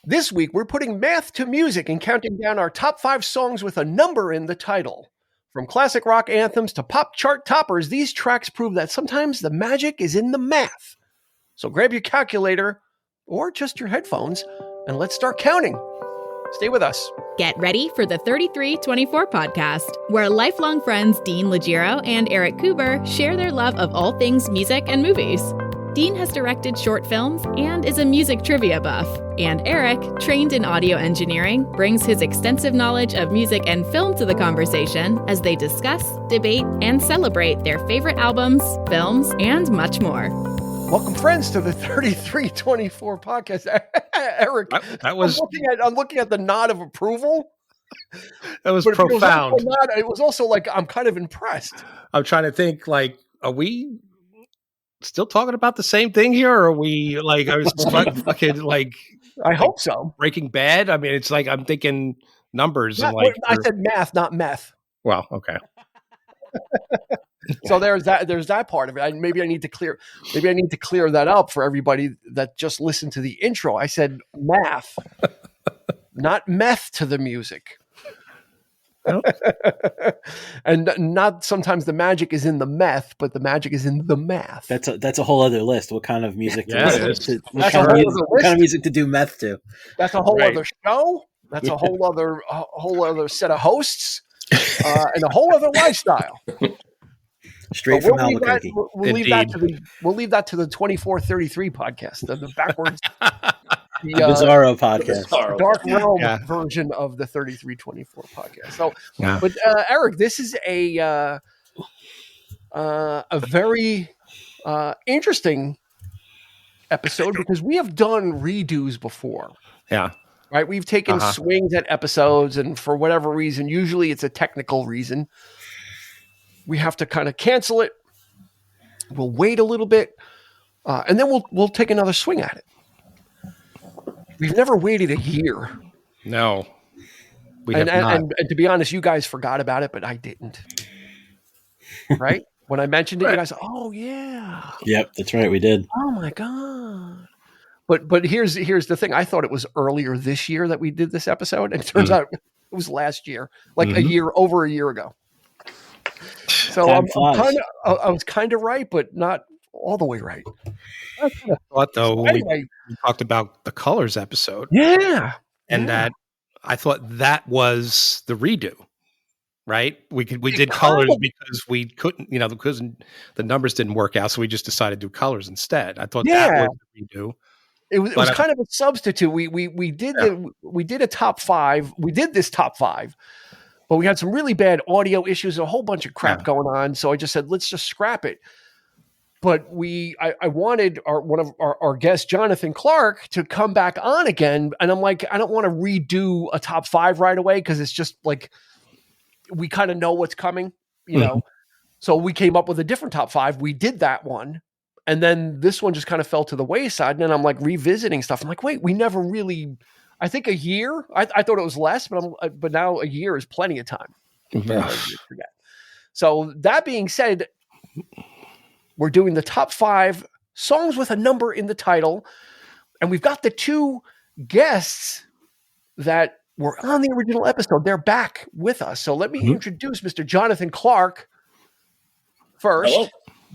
This week, we're putting math to music and counting down our top 5 songs with a number in the title. From classic rock anthems to pop chart toppers, these tracks prove that sometimes the magic is in the math. So grab your calculator or just your headphones and let's start counting. Stay with us. Get ready for the 3324 podcast, where lifelong friends Dean Legiro and Eric Kuber share their love of all things music and movies. Dean has directed short films and is a music trivia buff. And Eric, trained in audio engineering, brings his extensive knowledge of music and film to the conversation as they discuss, debate, and celebrate their favorite albums, films, and much more. Welcome, friends, to the 3324 podcast. Eric, that was. I'm looking at the nod of approval. That was profound. It was also like I'm kind of impressed. I'm trying to think. Like, are we still talking about the same thing here? Or are we like? I was fucking like. I hope so. Breaking Bad. I mean, it's like I'm thinking numbers and I said math, not meth. Well, okay. So there's that part of it. Maybe I need to clear that up for everybody that just listened to the intro. I said math, not meth to the music. Nope. And not sometimes the magic is in the meth, but the magic is in the math. That's a whole other list. What kind of music? What kind of music to do meth to? That's a whole other show. That's a whole other set of hosts and a whole other lifestyle. Straight from Albuquerque. We'll leave that to the 2433 podcast, the backwards. The Bizarro podcast, dark realm version of the 3324 podcast. So, but Eric, this is a very interesting episode because we have done redos before. Yeah. Right. We've taken swings at episodes, and for whatever reason, usually it's a technical reason, we have to kind of cancel it. We'll wait a little bit, and then we'll take another swing at it. We've never waited a year. No, we have not. And to be honest, you guys forgot about it, but I didn't. Right? When I mentioned it, you guys, oh yeah. Yep, that's right, we did. Oh my God. But here's the thing. I thought it was earlier this year that we did this episode, and it turns out it was last year, like over a year ago. So I was kind of right, but not all the way right. I thought though anyway, we talked about the Colors episode. Yeah. And that I thought that was the redo. Right? We did Colors because we couldn't, because the numbers didn't work out, so we just decided to do Colors instead. I thought that was the redo. It was kind of a substitute. We did a top 5. We did this top 5. But we had some really bad audio issues, a whole bunch of crap going on. So I just said, let's just scrap it. But I wanted one of our guests, Jonathan Clark, to come back on again. And I'm like, I don't want to redo a top 5 right away because it's just like we kind of know what's coming, know. So we came up with a different top 5. We did that one. And then this one just kind of fell to the wayside. And then I'm like revisiting stuff. I'm like, wait, we never really... I think a year. I thought it was less, but now a year is plenty of time. So that being said, we're doing the top 5 songs with a number in the title, and we've got the 2 guests that were on the original episode. They're back with us. So let me introduce Mr. Jonathan Clark first. Hello.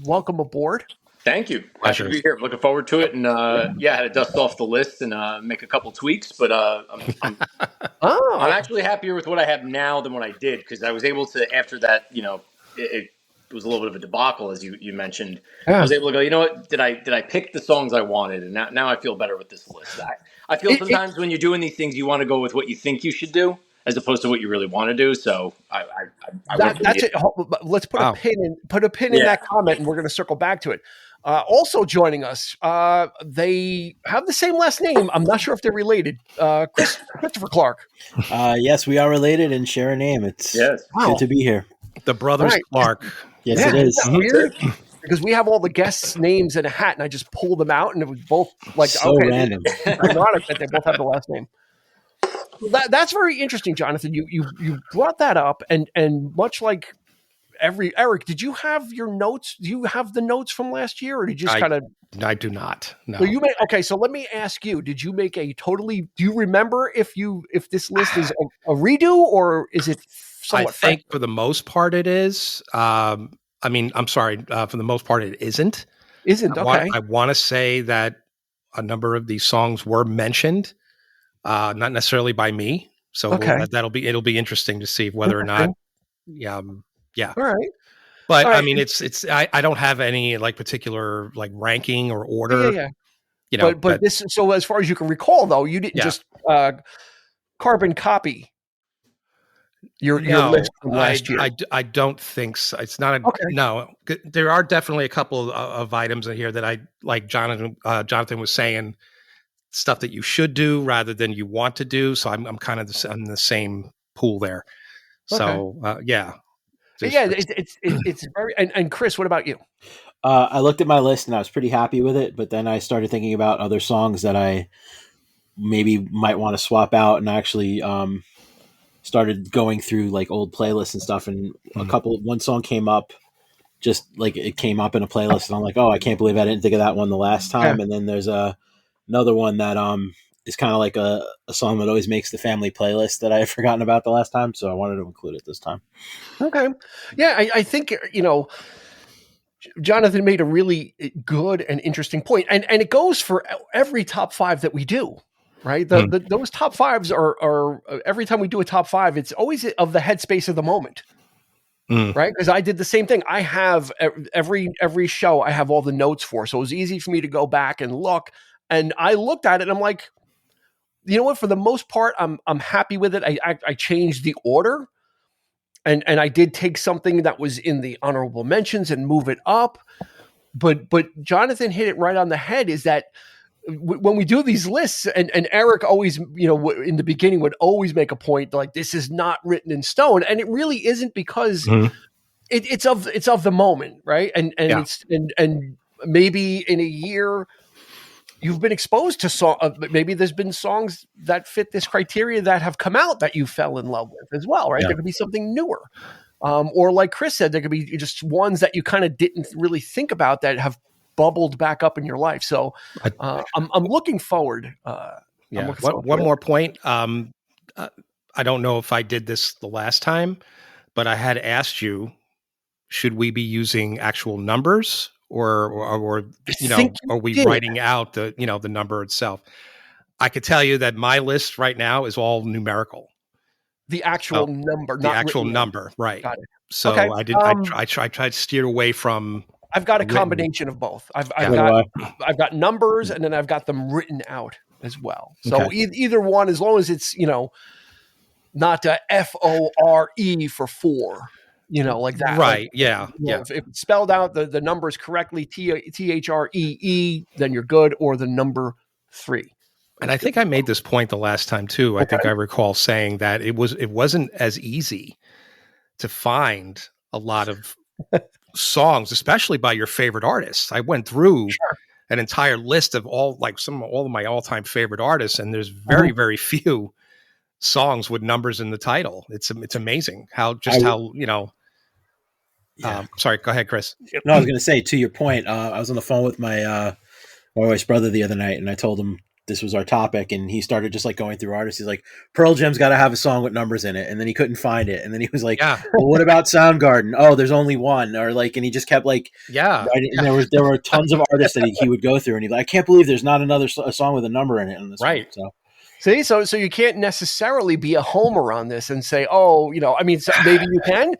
Welcome aboard. Thank you. Happy to be here. Looking forward to it. And I had to dust off the list and make a couple tweaks, but I'm actually happier with what I have now than what I did, because I was able to, after that, it was a little bit of a debacle, as you mentioned. I was able to go, you know what, did I pick the songs I wanted? And now I feel better with this list. I feel sometimes when you're doing these things, you want to go with what you think you should do, as opposed to what you really want to do. So that's it. Let's put a pin in that comment, and we're going to circle back to it. Also joining us, they have the same last name. I'm not sure if they're related. Christopher Clark. Yes, we are related and share a name. It's good to be here. The brothers Clark. Yes, it is. Weird? Because we have all the guests' names in a hat, and I just pulled them out, and it was both like random. Ironic that they both have the last name. That's very interesting, Jonathan. You brought that up, and much like Eric, did you have your notes? Do you have the notes from last year, or did you just kind of I do not. No. So you make okay. So let me ask you: did you make a totally? Do you remember if this list is a redo or is it somewhat? I think for the most part it is. I mean, I'm sorry. For the most part, it isn't. Isn't okay. I want to say that a number of these songs were mentioned, not necessarily by me. So it'll be interesting to see whether or not. Yeah. All right. But All right. I mean, I don't have any like particular like ranking or order. Yeah. You know, but this. So as far as you can recall, though, you didn't just carbon copy your list from last year. I don't think so. It's not no. There are definitely a couple of items in here that I like. Jonathan was saying stuff that you should do rather than you want to do. So I'm kind of in the same pool there. So yeah. It's very. And Chris, what about you? I looked at my list and I was pretty happy with it, but then I started thinking about other songs that I maybe might want to swap out, and I actually started going through like old playlists and stuff, and one song came up, just like it came up in a playlist, and I'm like, oh, I can't believe I didn't think of that one the last time. And then there's another one that is kind of like a song that always makes the family playlist that I had forgotten about the last time, so I wanted to include it this time. Okay, yeah, I think Jonathan made a really good and interesting point, and it goes for every top 5 that we do, right? Those top 5s are every time we do a top 5, it's always of the headspace of the moment, right? Because I did the same thing. I have every show I have all the notes for, so it was easy for me to go back and look. And I looked at it, and I'm like, you know what? For the most part, I'm happy with it. I changed the order. And I did take something that was in the honorable mentions and move it up. But Jonathan hit it right on the head, is that when we do these lists, and Eric always, in the beginning would always make a point like, this is not written in stone. And it really isn't, because it's of the moment, right? And maybe in a year you've been exposed to maybe there's been songs that fit this criteria that have come out that you fell in love with as well, right? There could be something newer. Or like Chris said, there could be just ones that you kind of didn't really think about that have bubbled back up in your life. So I'm looking forward. One more point. I don't know if I did this the last time, but I had asked you, should we be using actual numbers? Or are we writing out the number itself? I could tell you that my list right now is all numerical. The actual number, the actual number, right? Got it. So okay. I tried to steer away from. I've got a combination of both. I've got numbers, and then I've got them written out as well. So either one, as long as it's not FORE for 4. Like that. Right. Like, yeah. If it's spelled out the numbers correctly, THREE, then you're good, or the number 3. And I think I made this point the last time too. I think I recall saying that it wasn't as easy to find a lot of songs, especially by your favorite artists. I went through an entire list of all of my all-time favorite artists, and there's very, very few songs with numbers in the title. It's amazing how. Sorry, go ahead, Chris. No, I was going to say, to your point, I was on the phone with my wife's brother the other night, and I told him this was our topic, and he started just like going through artists. He's like, Pearl Jam's got to have a song with numbers in it, and then he couldn't find it, and then he was like, well, what about Soundgarden? Oh, there's only one, or like, and he just kept like, writing, and there were tons of artists that he would go through, and he's like, I can't believe there's not another song with a number in it in this one. So. See, so you can't necessarily be a homer on this and say, oh, maybe you can.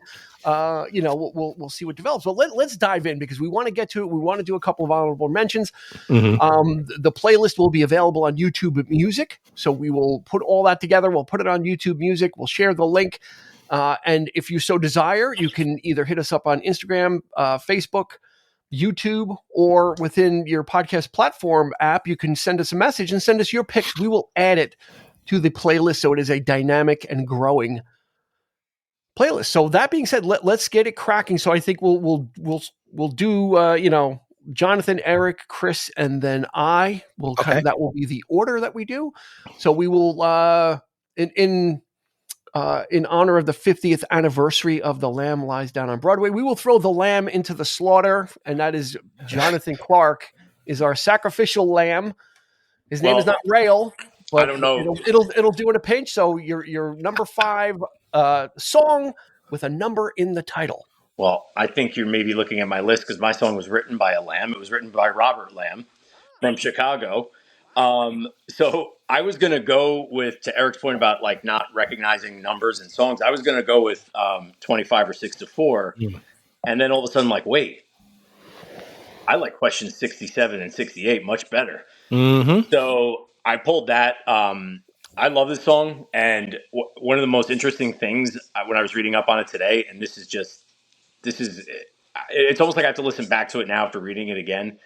We'll see what develops. But let's dive in, because we want to get to it. We want to do a couple of honorable mentions. The playlist will be available on YouTube Music, so we will put all that together. We'll put it on YouTube Music. We'll share the link, and if you so desire, you can either hit us up on Instagram, Facebook, YouTube, or within your podcast platform app. You can send us a message and send us your picks. We will add it to the playlist, so it is a dynamic and growing playlist. So that being said, let's get it cracking. So I think we'll do Jonathan, Eric, Chris, and then I will that will be the order that we do. So we will in honor of the 50th anniversary of The Lamb Lies Down on Broadway, we will throw the lamb into the slaughter, and that is Jonathan Clark is our sacrificial lamb. His name is not Rail, but I don't know. It'll do in a pinch. So your number 5 song with a number in the title. Well, I think you're maybe looking at my list because my song was written by a lamb. It was written by Robert Lamb from Chicago. So I was going to go with, to Eric's point about like not recognizing numbers and songs, I was going to go with 25 or 6 to 4. And then all of a sudden, like, wait, I like questions 67 and 68 much better. Mm-hmm. So I pulled that. I love this song. And one of the most interesting things when I was reading up on it today, and it's almost like I have to listen back to it now after reading it again,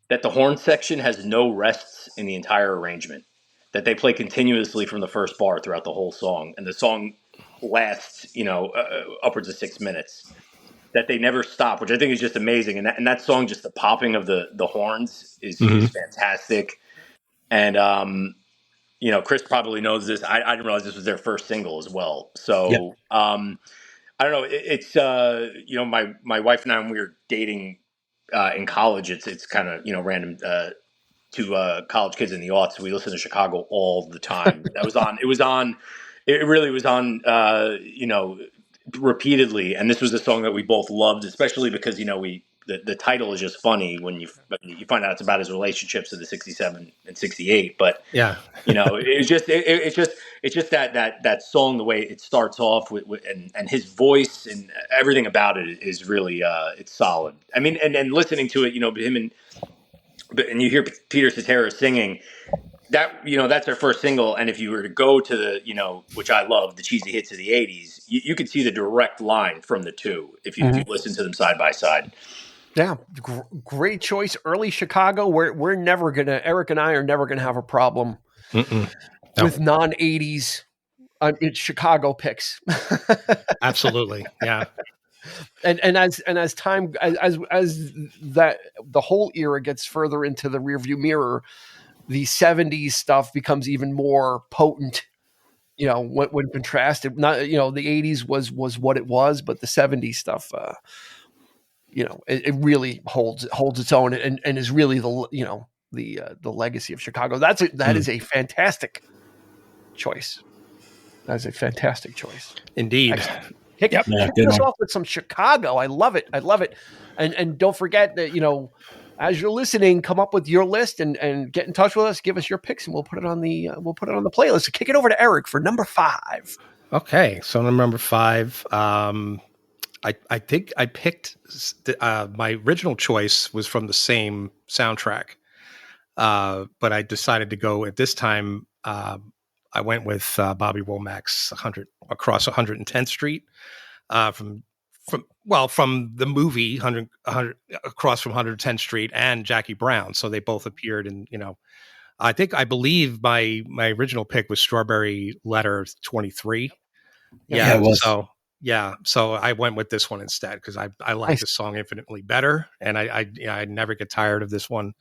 that the horn section has no rests in the entire arrangement, that they play continuously from the first bar throughout the whole song. And the song lasts, upwards of 6 minutes, that they never stop, which I think is just amazing. And that song, just the popping of the horns is fantastic. And, Chris probably knows this. I didn't realize this was their first single as well. So, I don't know. It's my wife and I, when we were dating in college, it's kind of random to college kids in the aughts. We listened to Chicago all the time. That was on. It was on. It really was on. Repeatedly, and this was a song that we both loved, especially because the title is just funny when you find out it's about his relationships in the 67 and 68. But it's just that song, the way it starts off with and his voice and everything about it is really it's solid. I mean, and listening to it, him and you hear Peter Cetera singing. That's their first single, and if you were to go to the, which I love, the cheesy hits of the '80s, you could see the direct line from the two if you listen to them side by side. Yeah, great choice. Early Chicago. We're never gonna. Eric and I are never gonna have a problem with non-'80s Chicago picks. Absolutely, yeah. And as time as that the whole era gets further into the rearview mirror, the 70s stuff becomes even more potent, when contrasted. Not, the 80s was what it was, but the 70s stuff, it really holds its own and is really the legacy of Chicago. That is a fantastic choice. That's a fantastic choice. Indeed. Kick us off with some Chicago. I love it. And don't forget that, as you're listening, come up with your list and get in touch with us. Give us your picks, and we'll put it on the playlist. So kick it over to Eric for number 5. Okay, so number 5. I think I picked my original choice was from the same soundtrack, but I decided to go at this time. I went with Bobby Womack's Across 110th Street from the movie 100 Across from 110th Street and Jackie Brown. So they both appeared in, I believe my original pick was Strawberry Letter 23. Yeah, it was. So I went with this one instead because I like this song infinitely better. And I never get tired of this one,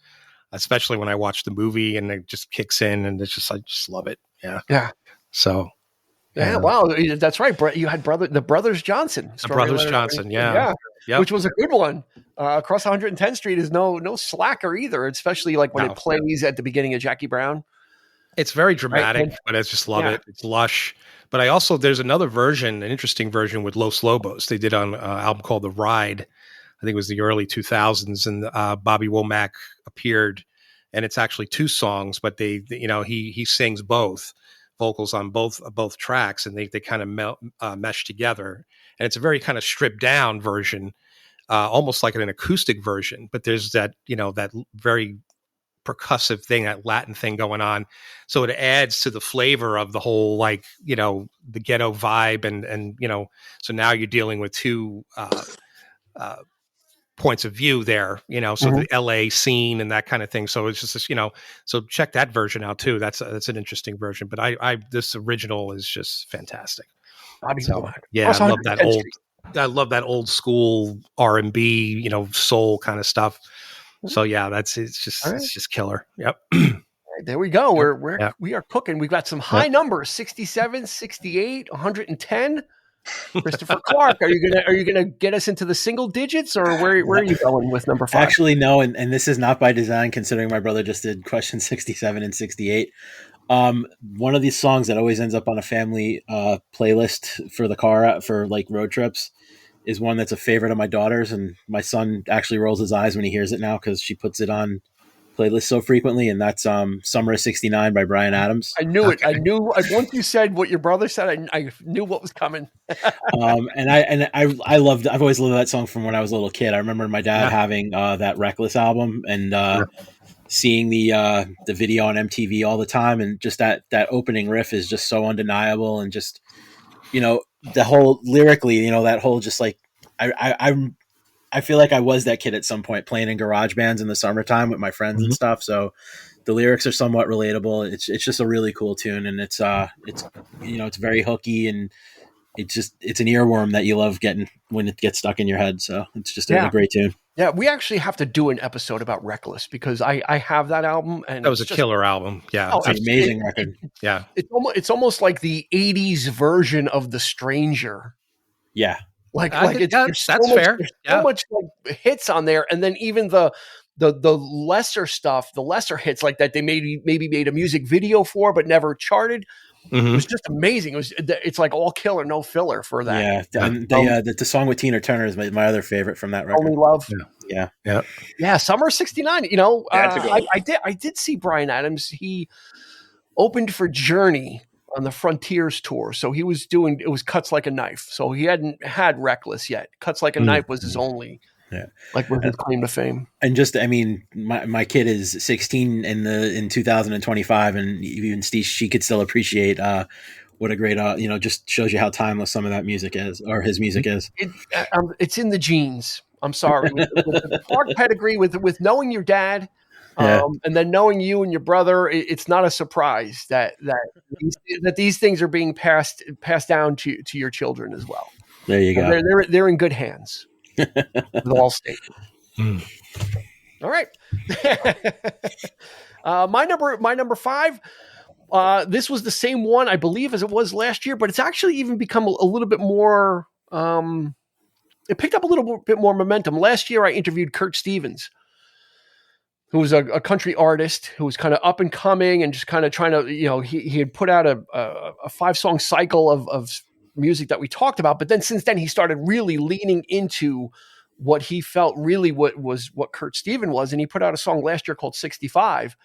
especially when I watch the movie and it just kicks in and I just love it. Yeah. Yeah. So. Yeah, wow, that's right. You had the Brothers Johnson. Yeah. Which was a good one. Across 110th Street is no slacker either, especially like when it plays at the beginning of Jackie Brown. It's very dramatic, but I just love it. It's lush. But there's another version, an interesting version with Los Lobos. They did on an album called The Ride. I think it was the early 2000s, and Bobby Womack appeared, and it's actually 2 songs, but he sings both. Vocals on both tracks, and they kind of mesh together, and it's a very kind of stripped down version, almost like an acoustic version. But there's that that very percussive thing, that Latin thing going on, so it adds to the flavor of the whole the ghetto vibe, and so now you're dealing with 2 points of view there, so the LA scene and that kind of thing. So it's just this, so check that version out too. That's an interesting version, but this original is just fantastic. So, yeah, I love that old school R&B, soul kind of stuff. So yeah, it's just killer. Yep. There we go. We are cooking. We've got some high numbers, 67, 68, 110. Christopher Clark, are you gonna get us into the single digits, or where are you going with number 5? Actually, no, and this is not by design, considering my brother just did question 67 and 68. One of these songs that always ends up on a family playlist for the car for like road trips is one that's a favorite of my daughter's, and my son actually rolls his eyes when he hears it now because she puts it on playlist so frequently, and that's Summer of '69 by Bryan Adams. I knew it. I knew once you said what your brother said, I knew what was coming. And I loved. I've always loved that song from when I was a little kid. I remember my dad having that Reckless album and seeing the video on MTV all the time, and just that opening riff is just so undeniable, and just the whole lyrically, that whole just like I feel like I was that kid at some point playing in garage bands in the summertime with my friends and stuff. So the lyrics are somewhat relatable. It's just a really cool tune, and it's very hooky, and it's an earworm that you love getting when it gets stuck in your head. So it's just a great tune. Yeah, we actually have to do an episode about Reckless because I have that album, and that was a killer album. Yeah, it's an amazing record. Yeah, it's almost like the '80s version of The Stranger. Yeah. That's fair. There's so much like hits on there, and then even the lesser stuff, the lesser hits like that they maybe made a music video for but never charted. It was just amazing. It's like all killer, no filler for that. Yeah, and the song with Tina Turner is my other favorite from that record. Only Love. Yeah. Summer '69. I did see Bryan Adams. He opened for Journey on the Frontiers tour. So it was Cuts Like a Knife. So he hadn't had Reckless yet. Cuts Like a Knife was his only, was his claim to fame. And just, I mean, my kid is 16 in 2025, and even she could still appreciate what a great, just shows you how timeless some of that music is, or his music is. It's in the genes. I'm sorry. With the Clark pedigree, with knowing your dad, and then knowing you and your brother, it's not a surprise that these things are being passed down to your children as well. There you go. They're in good hands. With all state. All right. My number 5. This was the same one, I believe, as it was last year, but it's actually even become a little bit more. It picked up a little bit more momentum. Last year, I interviewed Kurt Stevens, who was a country artist who was kind of up and coming and just kind of trying to, he had put out a 5-song cycle of music that we talked about. But then since then, he started really leaning into what he felt really what Kurt Stevens was. And he put out a song last year called 65.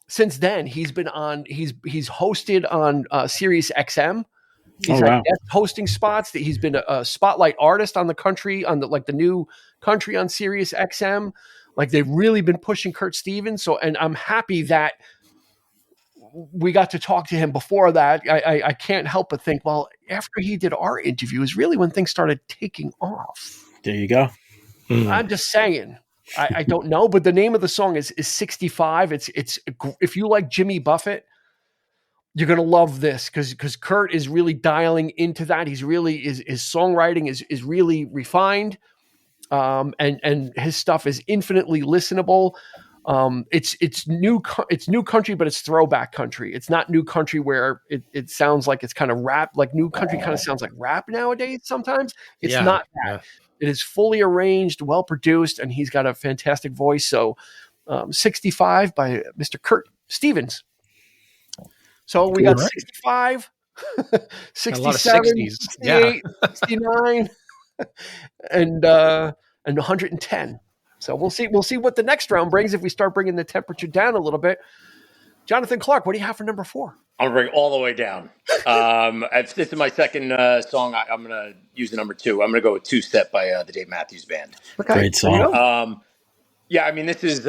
Since then, he's hosted on Sirius XM. He's had guest hosting spots. He's been a spotlight artist on the country, on the new country on Sirius XM. Like, they've really been pushing Kurt Stevens. So, and I'm happy that we got to talk to him before that. I can't help but think, well, after he did our interview is really when things started taking off. There you go. I'm just saying. I don't know, but the name of the song is 65. It's if you like Jimmy Buffett, you're gonna love this because Kurt is really dialing into that. He's really his songwriting is really refined, and his stuff is infinitely listenable. It's new country, but it's throwback country. It's not new country where it sounds like it's kind of rap. Like new country kind of sounds like rap nowadays. Sometimes it's not that. Yeah. It is fully arranged, well produced, and he's got a fantastic voice. So, 65 by Mr. Kurt Stevens. So we got 65, 67, 68, 69, and 110. So we'll see what the next round brings if we start bringing the temperature down a little bit. Jonathan Clark, what do you have for number 4? I'm going to bring it all the way down. This is my second song. I'm going to use the number 2. I'm going to go with Two Step by the Dave Matthews Band. Okay. Great song. Yeah, I mean, this is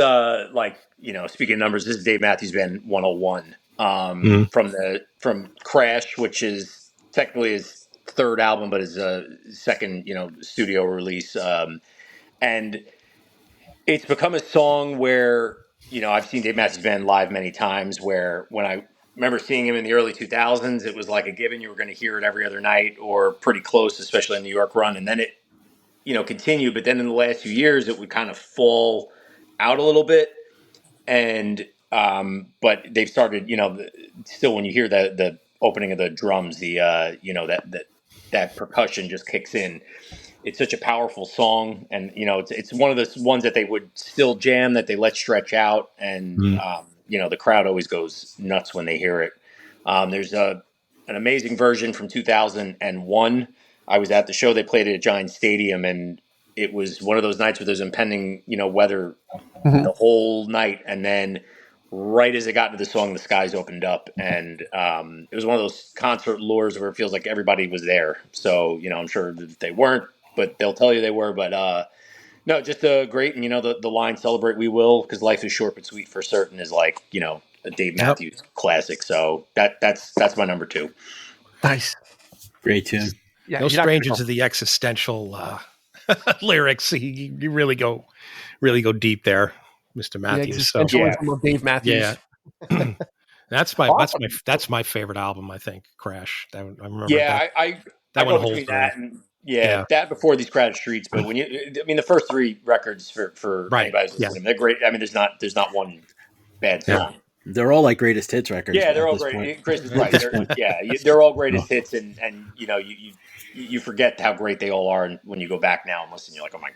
speaking of numbers, this is Dave Matthews Band 101 from Crash, which is technically his third album, but his second, studio release. And it's become a song where, I've seen Dave Matthews Band live many times, where when I remember seeing him in the early 2000s, it was like a given. You were going to hear it every other night or pretty close, especially in New York run. And then it, continued. But then in the last few years, it would kind of fall out a little bit. And, but they've started, still when you hear the opening of the drums, the that percussion just kicks in. It's such a powerful song, and it's one of those ones that they would still jam, that they let stretch out, and the crowd always goes nuts when they hear it. There's an amazing version from 2001. I was at the show. They played it at Giant Stadium, and it was one of those nights where there's impending weather the whole night, and then right as it got into the song, the skies opened up, and it was one of those concert lures where it feels like everybody was there. So I'm sure that they weren't, but they'll tell you they were. But no, just great. And the line "Celebrate We Will," because life is short but sweet for certain, is like a Dave Matthews classic. So that's my number 2. Nice, great tune. Yeah, no stranger to the existential lyrics. You really go deep there, Mr. Matthews. So Dave Matthews. Yeah. That's my favorite album. I think Crash. I remember. Yeah, that I one go between that and that before These Crowded Streets. But the first 3 records for anybody who's listening, they're great. I mean, there's not one bad song. Yeah. They're all like greatest hits records. Yeah, they're all great. Chris is right. They're all greatest hits, and you forget how great they all are, and when you go back now and listen, you're like, oh my,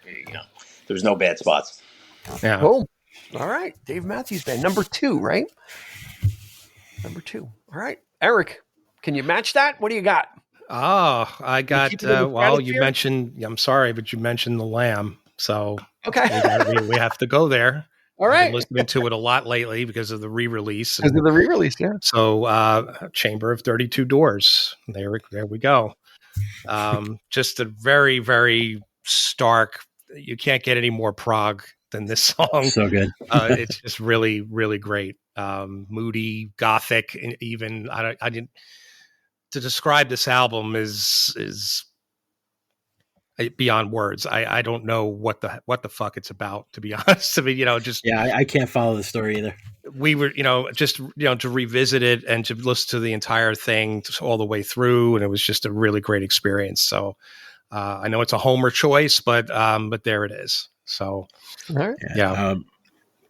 there's no bad spots. Yeah. Cool. All right, Dave Matthews Band, number 2, right? Number 2. All right, Eric, can you match that? What do you got? Oh, I got. You mentioned. I'm sorry, but you mentioned the Lamb, so okay, we have to go there. All right. I've been listening to it a lot lately because of the re-release. Because of the re-release, yeah. So, Chamber of 32 Doors. There we go. Just a very, very stark. You can't get any more prog than this song. So good. It's just really, really great. Moody, gothic, and even I didn't. To describe this album is beyond words. I don't know what the fuck it's about, to be honest. I mean, I can't follow the story either. We were, to revisit it and to listen to the entire thing all the way through, and it was just a really great experience. So I know it's a homer choice, but there it is. So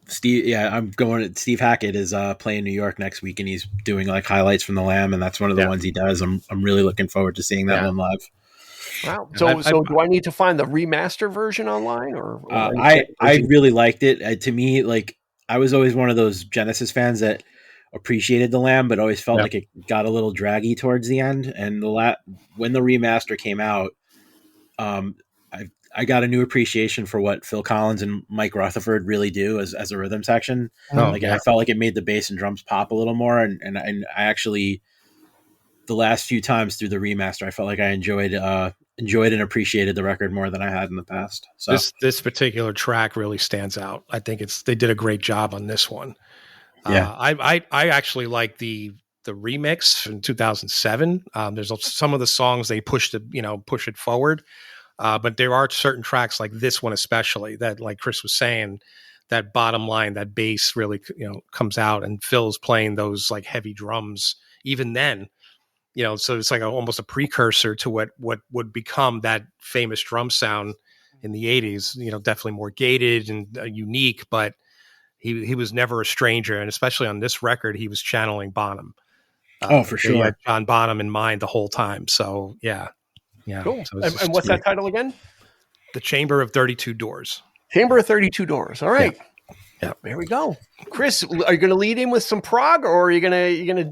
Steve, I'm going. Steve Hackett is playing New York next week, and he's doing like highlights from the Lamb, and that's one of the ones he does. I'm really looking forward to seeing that one live. Wow. So do I need to find the remaster version online, or I really liked it. To me, like, I was always one of those Genesis fans that appreciated the Lamb, but always felt like it got a little draggy towards the end. And when the remaster came out, I got a new appreciation for what Phil Collins and Mike Rutherford really do as a rhythm section. I felt like it made the bass and drums pop a little more. And I actually, the last few times through the remaster, I felt like I enjoyed and appreciated the record more than I had in the past. So this particular track really stands out. I think they did a great job on this one. Yeah. I actually like the remix in 2007. There's some of the songs they push it forward. But there are certain tracks like this one, especially, that, like Chris was saying, that bottom line, that bass really, comes out, and Phil's playing those like heavy drums even then, so it's like almost a precursor to what would become that famous drum sound in the 80s, definitely more gated and unique, but he was never a stranger. And especially on this record, he was channeling Bonham. For sure. He had John Bonham in mind the whole time. So, yeah. Yeah. Cool. So and what's that title again? The Chamber of 32 Doors. Chamber of 32 Doors. All right. Yeah. There we go. Chris, are you going to lead in with some prog, or are you going to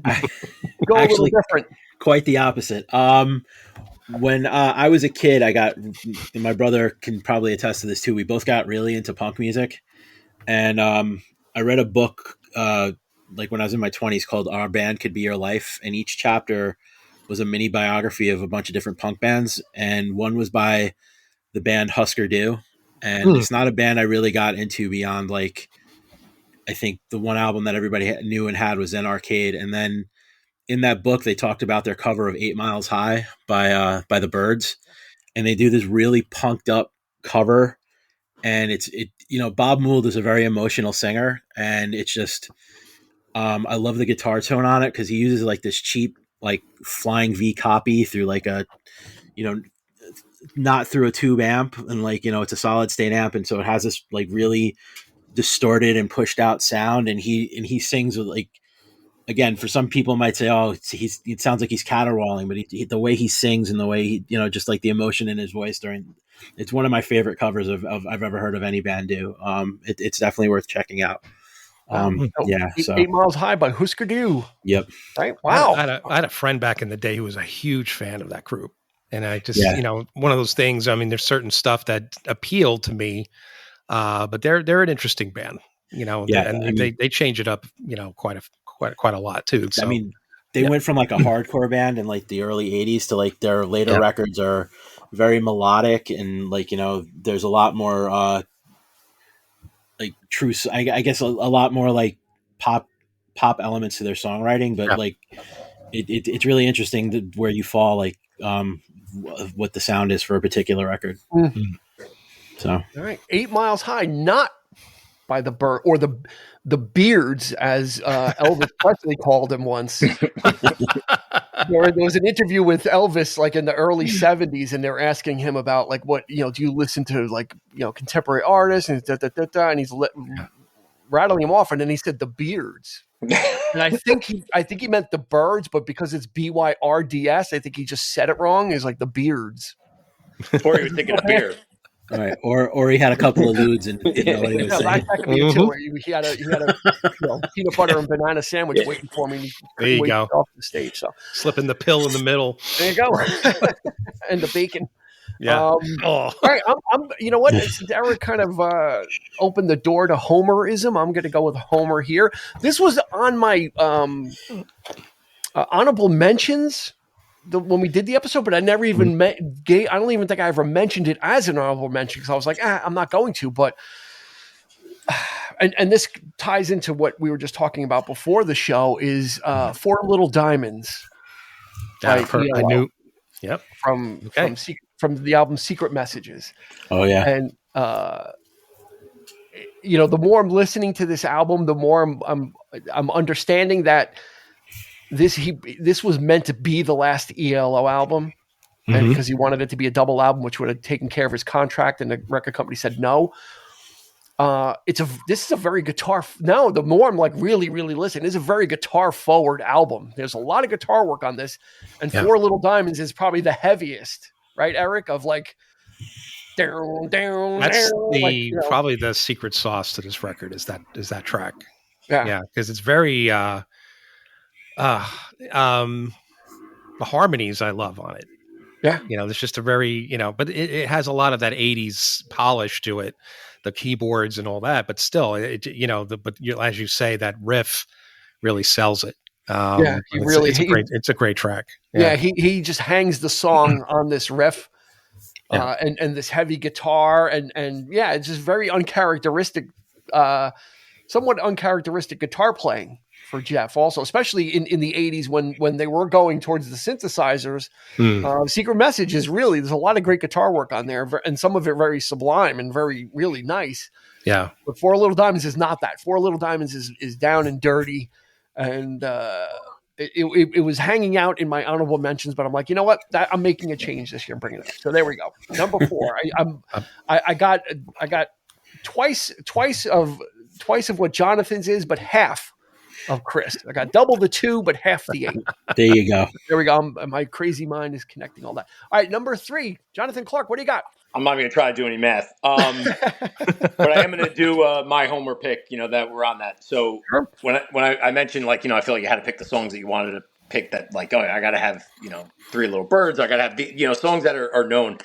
go a little different? Quite the opposite. When I was a kid, and my brother can probably attest to this too. We both got really into punk music, and I read a book like when I was in my 20s called "Our Band Could Be Your Life," and each chapter was a mini biography of a bunch of different punk bands, and one was by the band Husker Du, and it's not a band I really got into beyond, like, I think the one album that everybody knew and had was Zen Arcade, and then in that book they talked about their cover of 8 Miles High by the Byrds, and they do this really punked up cover, and Bob Mould is a very emotional singer, and it's just I love the guitar tone on it because he uses like this cheap like flying V copy through like a, not through a tube amp, and like, it's a solid state amp. And so it has this like really distorted and pushed out sound. And he sings with like again, for some people might say, "Oh, it sounds like he's caterwauling," but the way he sings and the way he, just like the emotion in his voice it's one of my favorite covers of I've ever heard of any band do. It's definitely worth checking out. Yeah. So 8 Miles High by Husker Du. Yep. Right. Wow. I had a friend back in the day who was a huge fan of that group. And I just, one of those things, I mean, there's certain stuff that appealed to me, but they're an interesting band, and they change it up, quite a lot too. So, I mean, they went from like a hardcore band in like the early 80s to like their later records are very melodic and like, there's a lot more, like true, I guess a lot more like pop elements to their songwriting, but like it's really interesting where you fall, like, what the sound is for a particular record. Mm-hmm. So, all right, 8 Miles High, not by the Bird or the Beards, as Elvis Presley called him once. There was an interview with Elvis, like in the early 70s, and they're asking him about like what do you listen to, like contemporary artists, and and he's rattling him off, and then he said the Beards. And I think he meant the Birds, but because it's BYRDS, I think he just said it wrong. It's like the Beards, or he was thinking of beer. All right, or he had a couple of ludes and didn't know what he was saying. That could be it too. He had a peanut butter and banana sandwich waiting for me. There you go. Off the stage, so slipping the pill in the middle. There you go, and the bacon. Yeah. All right. I'm. You know what? Since Eric kind of opened the door to Homerism, I'm going to go with Homer here. This was on my honorable mentions when we did the episode, but I never even I don't even think I ever mentioned it as an honorable mention because I was like, I'm not going to. But and this ties into what we were just talking about before the show is Four Little Diamonds. I knew. Yep. From the album Secret Messages. Oh yeah. And the more I'm listening to this album, the more I'm understanding that this was meant to be the last ELO album, and because he wanted it to be a double album, which would have taken care of his contract, and the record company said no. This is a very guitar. Now, the more I'm like really, really listening, it's a very guitar forward album. There's a lot of guitar work on this, and Four Little Diamonds is probably the heaviest, right, Eric? Of like, down. That's probably the secret sauce to this record is that track. Yeah, because it's very the harmonies I love on it. Yeah, there's just a very but it has a lot of that 80s polish to it. The keyboards and all that, but still, as you say, that riff really sells it. It's a great track. Yeah, he just hangs the song on this riff, and this heavy guitar, and it's just very uncharacteristic, somewhat uncharacteristic guitar playing for Jeff. Also, especially in the 80s when they were going towards the synthesizers. Secret Message is really, there's a lot of great guitar work on there, and some of it very sublime and very really nice. Yeah, but Four Little Diamonds is not that. Four Little Diamonds is down and dirty, and it was hanging out in my honorable mentions. But I'm like, you know what? I'm making a change this year and bringing it up. So there we go. Number 4. I got twice of what Jonathan's is, but half of Chris. I got double the 2, but half the 8. There you go. There we go. My crazy mind is connecting all that. All right, number 3, Jonathan Clark. What do you got? I'm not going to try to do any math, but I am going to do my Homer pick. That we're on that. So when I mentioned I feel like you had to pick the songs that you wanted to pick. That I got to have 3 Little Birds. I got to have the songs that are known.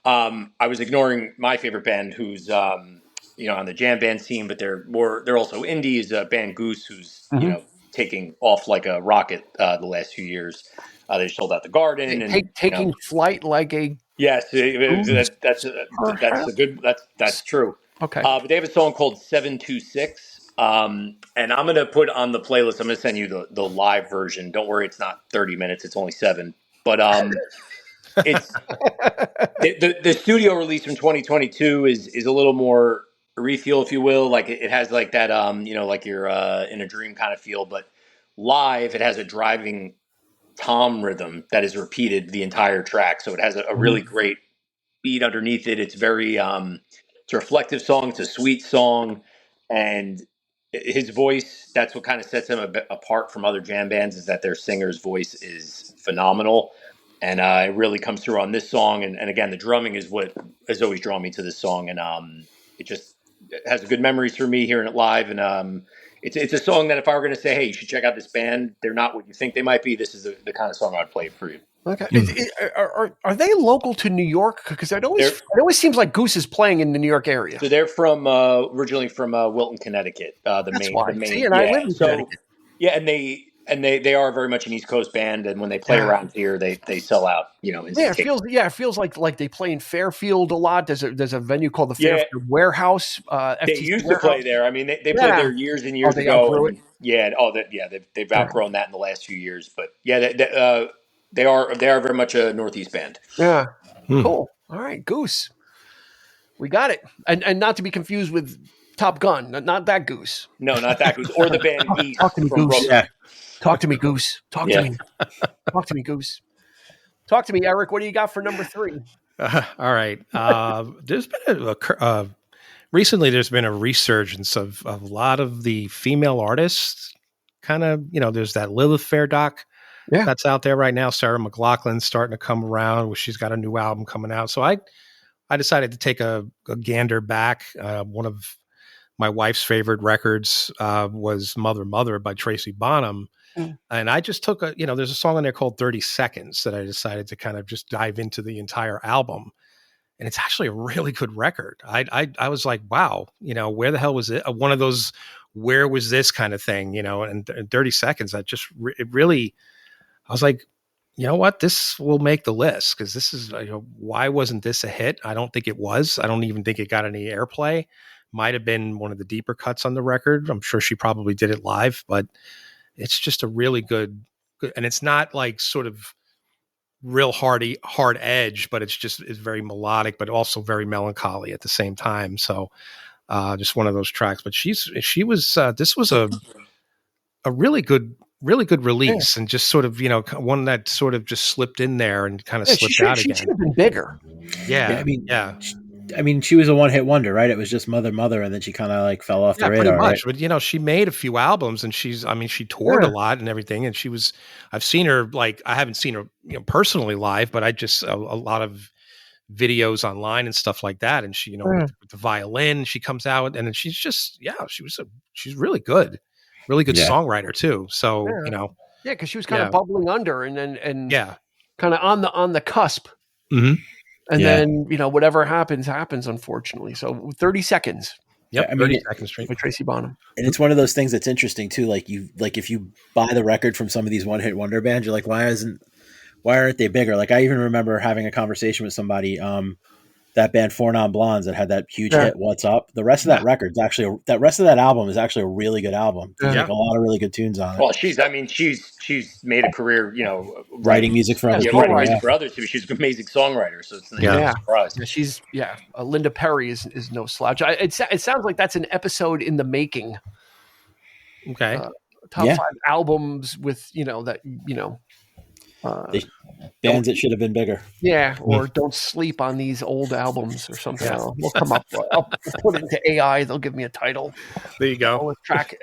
I was ignoring my favorite band, who's on the jam band scene, but they're also indies. Band Goose, who's taking off like a rocket the last few years. They sold out the Garden and taking flight like a yes. That's true. Okay, but they have a song called 726, and I'm gonna put on the playlist. I'm gonna send you the live version. Don't worry, it's not 30 minutes. It's only 7. But it's the studio release from 2022 is a little more refuel, if you will. Like it has like that like you're in a dream kind of feel, but live it has a driving tom rhythm that is repeated the entire track, so it has a really great beat underneath it. It's very it's a reflective song, it's a sweet song, and his voice, that's what kind of sets him apart from other jam bands, is that their singer's voice is phenomenal. And it really comes through on this song. And again, the drumming is what has always drawn me to this song. And it just has good memories for me hearing it live. And it's a song that if I were going to say, hey, you should check out this band, they're not what you think they might be, this is the kind of song I'd play for you. Okay. Are they local to New York? Because it always seems like Goose is playing in the New York area. So they're from originally from Wilton, Connecticut. The main. See, and I live in Connecticut. Yeah, and they are very much an East Coast band, and when they play around here, they sell out. It feels like they play in Fairfield a lot. There's a venue called the Fairfield Warehouse. They used to play there. I mean, they played there years and years ago. They've outgrown that in the last few years. But they are very much a Northeast band. Yeah, cool. All right, Goose, we got it, and not to be confused with Top Gun, not that Goose. No, not that Goose, or the band Geese. Talk to me, Goose. Yeah. Talk to me, Goose. Talk to me. Talk to me, Goose. Talk to me, Eric. What do you got for number 3? All right. There's been recently there's been a resurgence of a lot of the female artists. Kind of, there's that Lilith Fair doc that's out there right now. Sarah McLachlan's starting to come around. She's got a new album coming out. So I decided to take a gander back. One of my wife's favorite records was Mother Mother by Tracy Bonham. And I just took there's a song on there called 30 Seconds that I decided to kind of just dive into the entire album. And it's actually a really good record. I was like, wow, where the hell was it? One of those, where was this kind of thing, and 30 Seconds, I was like, you know what, this will make the list, because this is, why wasn't this a hit? I don't think it was. I don't even think it got any airplay. Might have been one of the deeper cuts on the record. I'm sure she probably did it live, but it's just a really good, and it's not like sort of real hard edge, but it's very melodic, but also very melancholy at the same time. So just one of those tracks. But this was a really good release, and just sort of, one that sort of just slipped in there and kind of slipped out again. She should have been bigger. Yeah. I mean, she was a one-hit wonder, right? It was just Mother Mother, and then she kind of like fell off the radar. Pretty much. Right? But she made a few albums, and she toured a lot and everything. And I've seen her, like, I haven't seen her personally live, but I just a lot of videos online and stuff like that. And she, with the violin, she comes out, and then she's just, she's really good songwriter too. So because she was kind of bubbling under, and kind of on the cusp. Mm-hmm. And then, whatever happens, unfortunately. So 30 Seconds. Yep. 30 Seconds straight by Tracy Bonham. And it's one of those things that's interesting too. Like if you buy the record from some of these one-hit wonder bands, you're like, why aren't they bigger? Like, I even remember having a conversation with somebody, that band Four Non Blondes that had that huge hit, What's Up. The rest of that record's actually, that rest of that album is actually a really good album. There's like a lot of really good tunes on it. Well, she's made a career, writing music for other people. Writing music for others too. She's an amazing songwriter, so it's not surprise. Yeah, she's Linda Perry is no slouch. It sounds like that's an episode in the making. Okay. Top 5 albums with bands that should have been bigger. Yeah, or don't sleep on these old albums or something. We'll come up. I'll put it into AI. They'll give me a title. There you go. I'll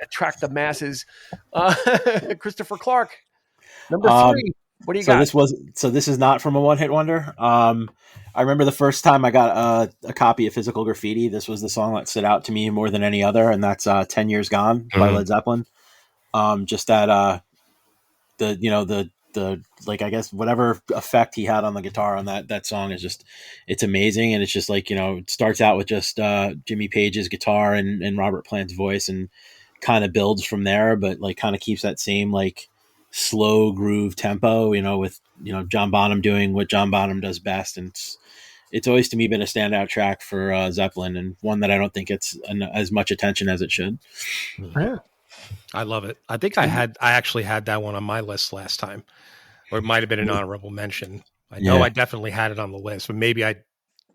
attract the masses. Christopher Clark, number 3. What do you got? This is not from a one-hit wonder. I remember the first time I got a copy of Physical Graffiti. This was the song that stood out to me more than any other, and that's 10 Years Gone by Led Zeppelin. Just that the like, I guess whatever effect he had on the guitar on that song is just, it's amazing. And it's just like, it starts out with just Jimmy Page's guitar and Robert Plant's voice, and kind of builds from there, but like kind of keeps that same like slow groove tempo, with John Bonham doing what John Bonham does best. And it's always to me been a standout track for Zeppelin, and one that I don't think gets as much attention as it should. Yeah. I love it. I think I actually had that one on my list last time, or it might have been an honorable mention. I know I definitely had it on the list, but maybe I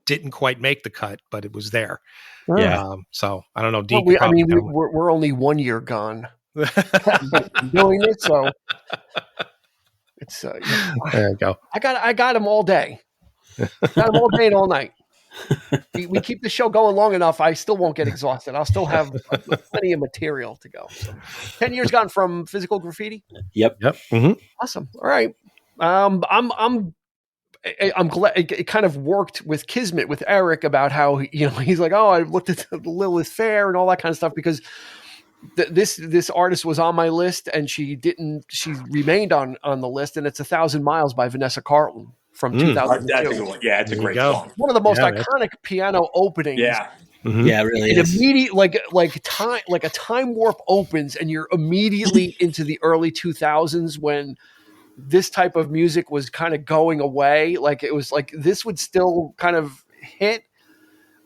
didn't quite make the cut, but it was there. Yeah. So I don't know. Dean, we're only 1 year gone doing this, so it's there you go. I got them all day. Got them all day and all night. we keep the show going long enough, I still won't get exhausted. I'll still have plenty of material to go. So 10 years gone from Physical Graffiti. Yep. Mm-hmm. Awesome. All right. I'm glad it kind of worked with Kismet with Eric about how, he's like, oh, I looked at the Lilith Fair and all that kind of stuff because this artist was on my list and she remained on the list, and it's 1,000 Miles by Vanessa Carlton from 2002. That's a good one. Yeah, it's a great song. One of the most iconic piano openings. Yeah. Mm-hmm. Yeah, it really is. Immediate, like a time warp opens, and you're immediately into the early 2000s when this type of music was kind of going away. Like it was like this would still kind of hit.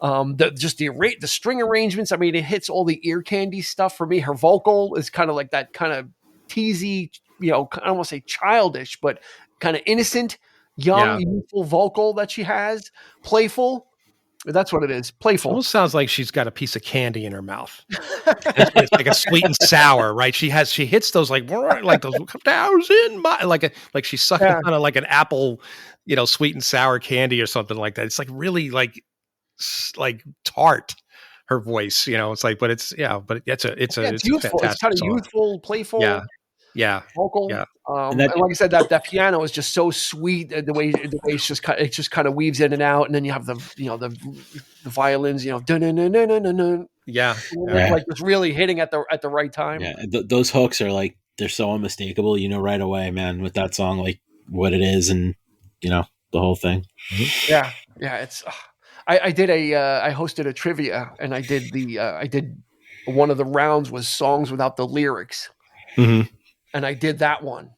The string arrangements. I mean, it hits all the ear candy stuff for me. Her vocal is kind of like that kind of teasy, I don't want to say childish, but kind of innocent, young, youthful vocal that she has. Playful. That's what it is. Playful. It almost sounds like she's got a piece of candy in her mouth. It's like a sweet and sour, right? She hits those like those 1,000 like she's sucking kind of like an apple, sweet and sour candy or something like that. It's like really like tart, her voice, it's like, but it's youthful. It's kind of youthful, playful. Yeah. Vocal. Yeah. And like I said, that piano is just so sweet. The way it's just kind of weaves in and out, and then you have the violins, like just really hitting at the right time. Yeah, those hooks are like they're so unmistakable. Right away, man, with that song, like what it is, and the whole thing. Yeah. It's. I hosted a trivia, and I did one of the rounds was songs without the lyrics. Mm-hmm. And I did that one.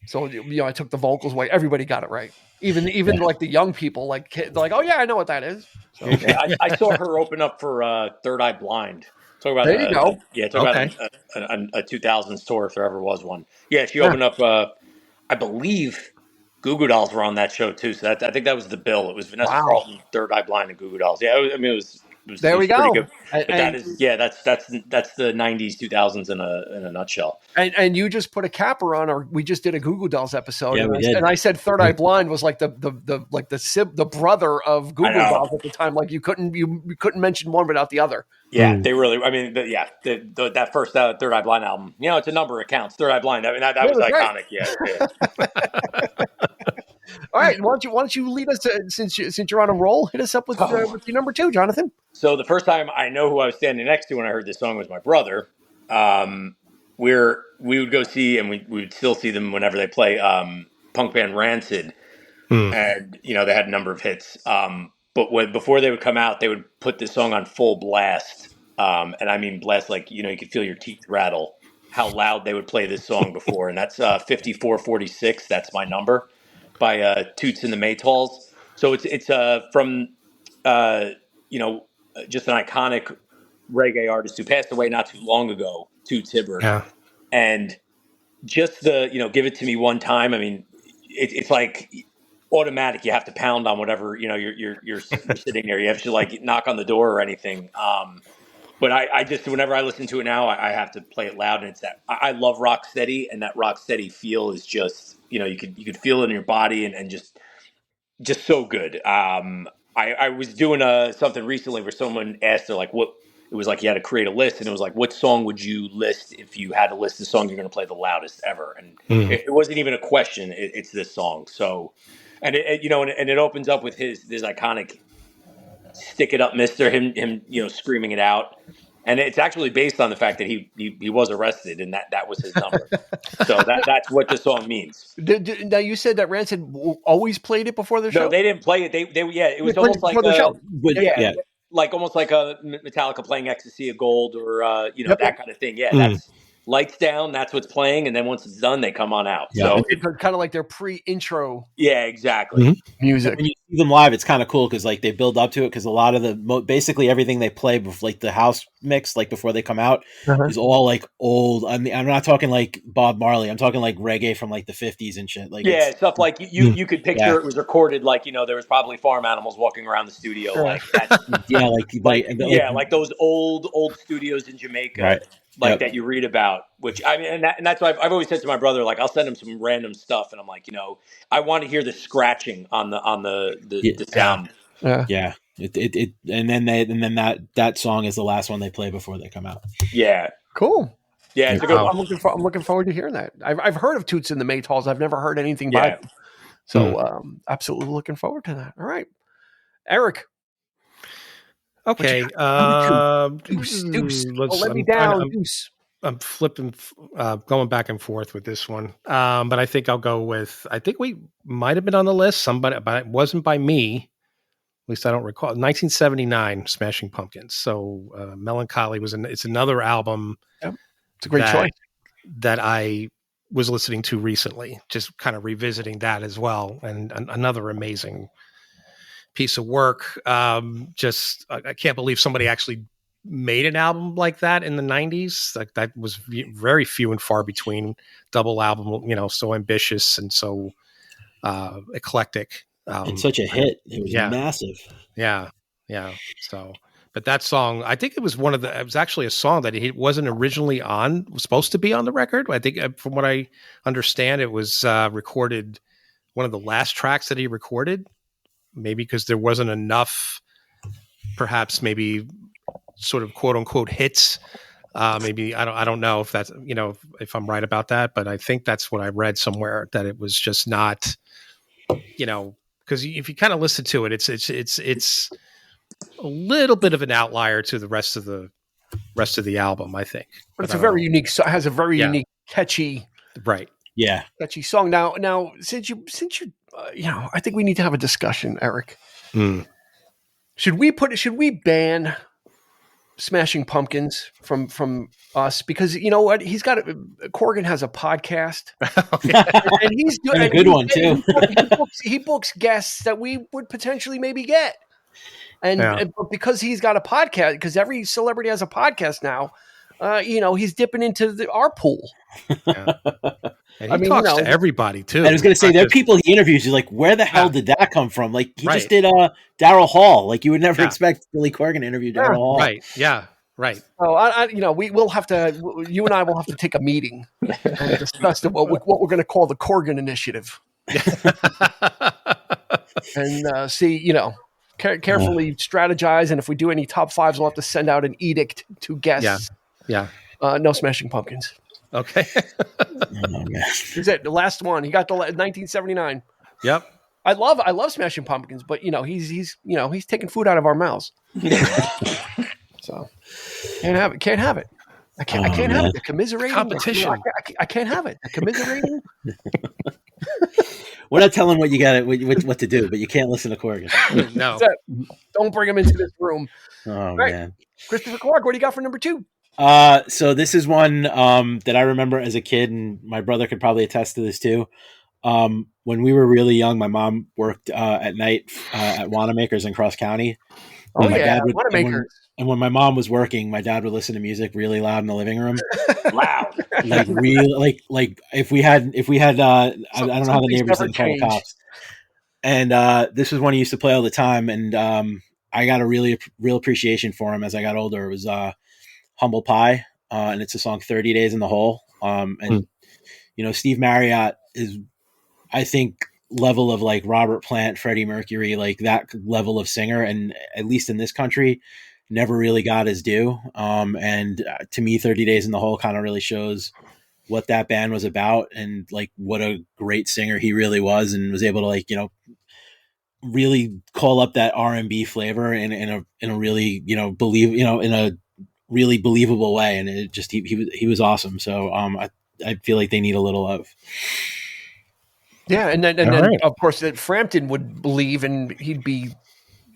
So, I took the vocals away. Everybody got it right. Even like the young people, like kids, like, oh yeah, I know what that is. So. I saw her open up for Third Eye Blind. Talk about there you go. About a 2000s tour if there ever was one. Yeah, she opened up. I believe Goo Goo Dolls were on that show too. So I think that was the bill. It was Vanessa Carlton, Third Eye Blind, and Goo Goo Dolls. Yeah, it was there we go. Good. But that's the 90s, 2000s in a nutshell. And you just put a capper on we just did a Goo Goo Dolls episode. Yeah, and I said Third Eye Blind was like the brother of Goo Goo Dolls at the time. Like you couldn't mention one without the other. Yeah, they really. I mean, that first Third Eye Blind album. It's a number of counts. Third Eye Blind. I mean, that was iconic. Yeah. All right, why don't you lead us since you're on a roll? Hit us up with your number 2, Jonathan. So the first time I know who I was standing next to when I heard this song was my brother. We would go see, and we would still see them whenever they play punk band Rancid, and they had a number of hits. But before they would come out, they would put this song on full blast, and I mean blast like you could feel your teeth rattle. How loud they would play this song before, and that's 5446. That's my number by Toots and the Maytals. So it's from just an iconic reggae artist who passed away not too long ago, Toots Hibbert. Yeah. And just the give it to me one time. I mean, it's like automatic. You have to pound on whatever you're sitting there. You have to like knock on the door or anything. But I just whenever I listen to it now, I have to play it loud, and it's that I love Rocksteady, and that Rocksteady feel is just you could feel it in your body, and just so good. I was doing something recently where someone asked her like what it was like you had to create a list, and it was like what song would you list if you had to list the song you're going to play the loudest ever, and it wasn't even a question. It's this song. So, and it opens up with this iconic "Stick It Up, Mister," him screaming it out. And it's actually based on the fact that he was arrested, and that was his number. So that's what the song means. Now you said that Rancid always played it before the show. No, they didn't play it. It was almost like the show. Like almost like a Metallica playing "Ecstasy of Gold" or that kind of thing. Yeah, that's lights down. That's what's playing, and then once it's done, they come on out. Yeah. So it's kind of like their pre-intro. Yeah, exactly. Music. When you see them live, it's kind of cool because like they build up to it because a lot of basically everything they play, like the house mix, like before they come out, is all like old. I mean, I'm not talking like Bob Marley. I'm talking like reggae from like the 50s and shit. Like stuff like you could picture it was recorded like there was probably farm animals walking around the studio like that. Like those old studios in Jamaica. Right. That you read about, which I mean, and that's why I've always said to my brother, like I'll send him some random stuff, and I'm like, I want to hear the scratching on the sound. Yeah. And then that song is the last one they play before they come out. Yeah, cool. Yeah, it's good. I'm looking forward to hearing that. I've heard of Toots and the Maytals. I've never heard anything by them. So absolutely looking forward to that. All right, Eric. Okay. Deuce. Let me down. Deuce. I'm flipping, going back and forth with this one. But I think I'll go with, I think we might have been on the list, somebody, but it wasn't by me. At least I don't recall. 1979, Smashing Pumpkins. So Melancholy it's another album. Yep. It's a great choice. That I was listening to recently, just kind of revisiting that as well. And another amazing piece of work. I can't believe somebody actually made an album like that in the 90s. Like that was very few and far between. Double album, so ambitious and so eclectic. It's such a hit. It was massive. Yeah. So, but that song, I think it was it was actually a song that it wasn't originally was supposed to be on the record. I think from what I understand, it was recorded, one of the last tracks that he recorded, maybe because there wasn't enough, perhaps maybe sort of quote unquote hits. Maybe I don't know if that's, if I'm right about that, but I think that's what I read somewhere, that it was just not, because if you kind of listen to it, it's a little bit of an outlier to the rest of the album, I think. But it's a very unique. Has a very unique, catchy, right? Yeah, catchy song. Now, since you, I think we need to have a discussion, Eric. Should we ban Smashing Pumpkins from us? Because you know what, Corgan has a podcast, and he's doing a good one too. He books guests that we would potentially maybe get, and because he's got a podcast, because every celebrity has a podcast now, he's dipping into our pool. Yeah. And he talks to everybody too. I was going to say, there are people he interviews. He's like, where the hell did that come from? Like he just did Daryl Hall. Like you would never expect Billy Corgan to interview Daryl Hall. Right. Yeah. Right. So we will have to. You and I will have to take a meeting and discuss what we're going to call the Corgan Initiative, and see. Carefully strategize, and if we do any top fives, we'll have to send out an edict to guests. Yeah. No Smashing Pumpkins. Okay. Is it the last one? He got the 1979. Yep. I love Smashing Pumpkins, but he's taking food out of our mouths. So can't have it. I can't have it. The commiserating competition. I can't have it. The commiserating. We're not telling what you got what to do, but you can't listen to Corgan. No. Don't bring him into this room. Oh man. Christopher Clark, what do you got for number 2? So this is one that I remember as a kid, and my brother could probably attest to this too. When we were really young, my mom worked at night at Wanamaker's in Cross County. Wanamaker's. And when my mom was working, my dad would listen to music really loud in the living room. Loud. Like real, like if we had I don't know how the neighbors didn't call the cops. And this was one he used to play all the time, and I got a real appreciation for him as I got older. It was Humble Pie, and it's a song 30 Days in the Hole. And Steve Marriott is, I think, level of like Robert Plant, Freddie Mercury, like that level of singer, and at least in this country, never really got his due. And to me, 30 Days in the Hole kind of really shows what that band was about, and like what a great singer he really was, and was able to like, really call up that R&B flavor in a really, in a really believable way. And it just, he was awesome. So I feel like they need a little of. Yeah. And then of course that Frampton would believe, and he'd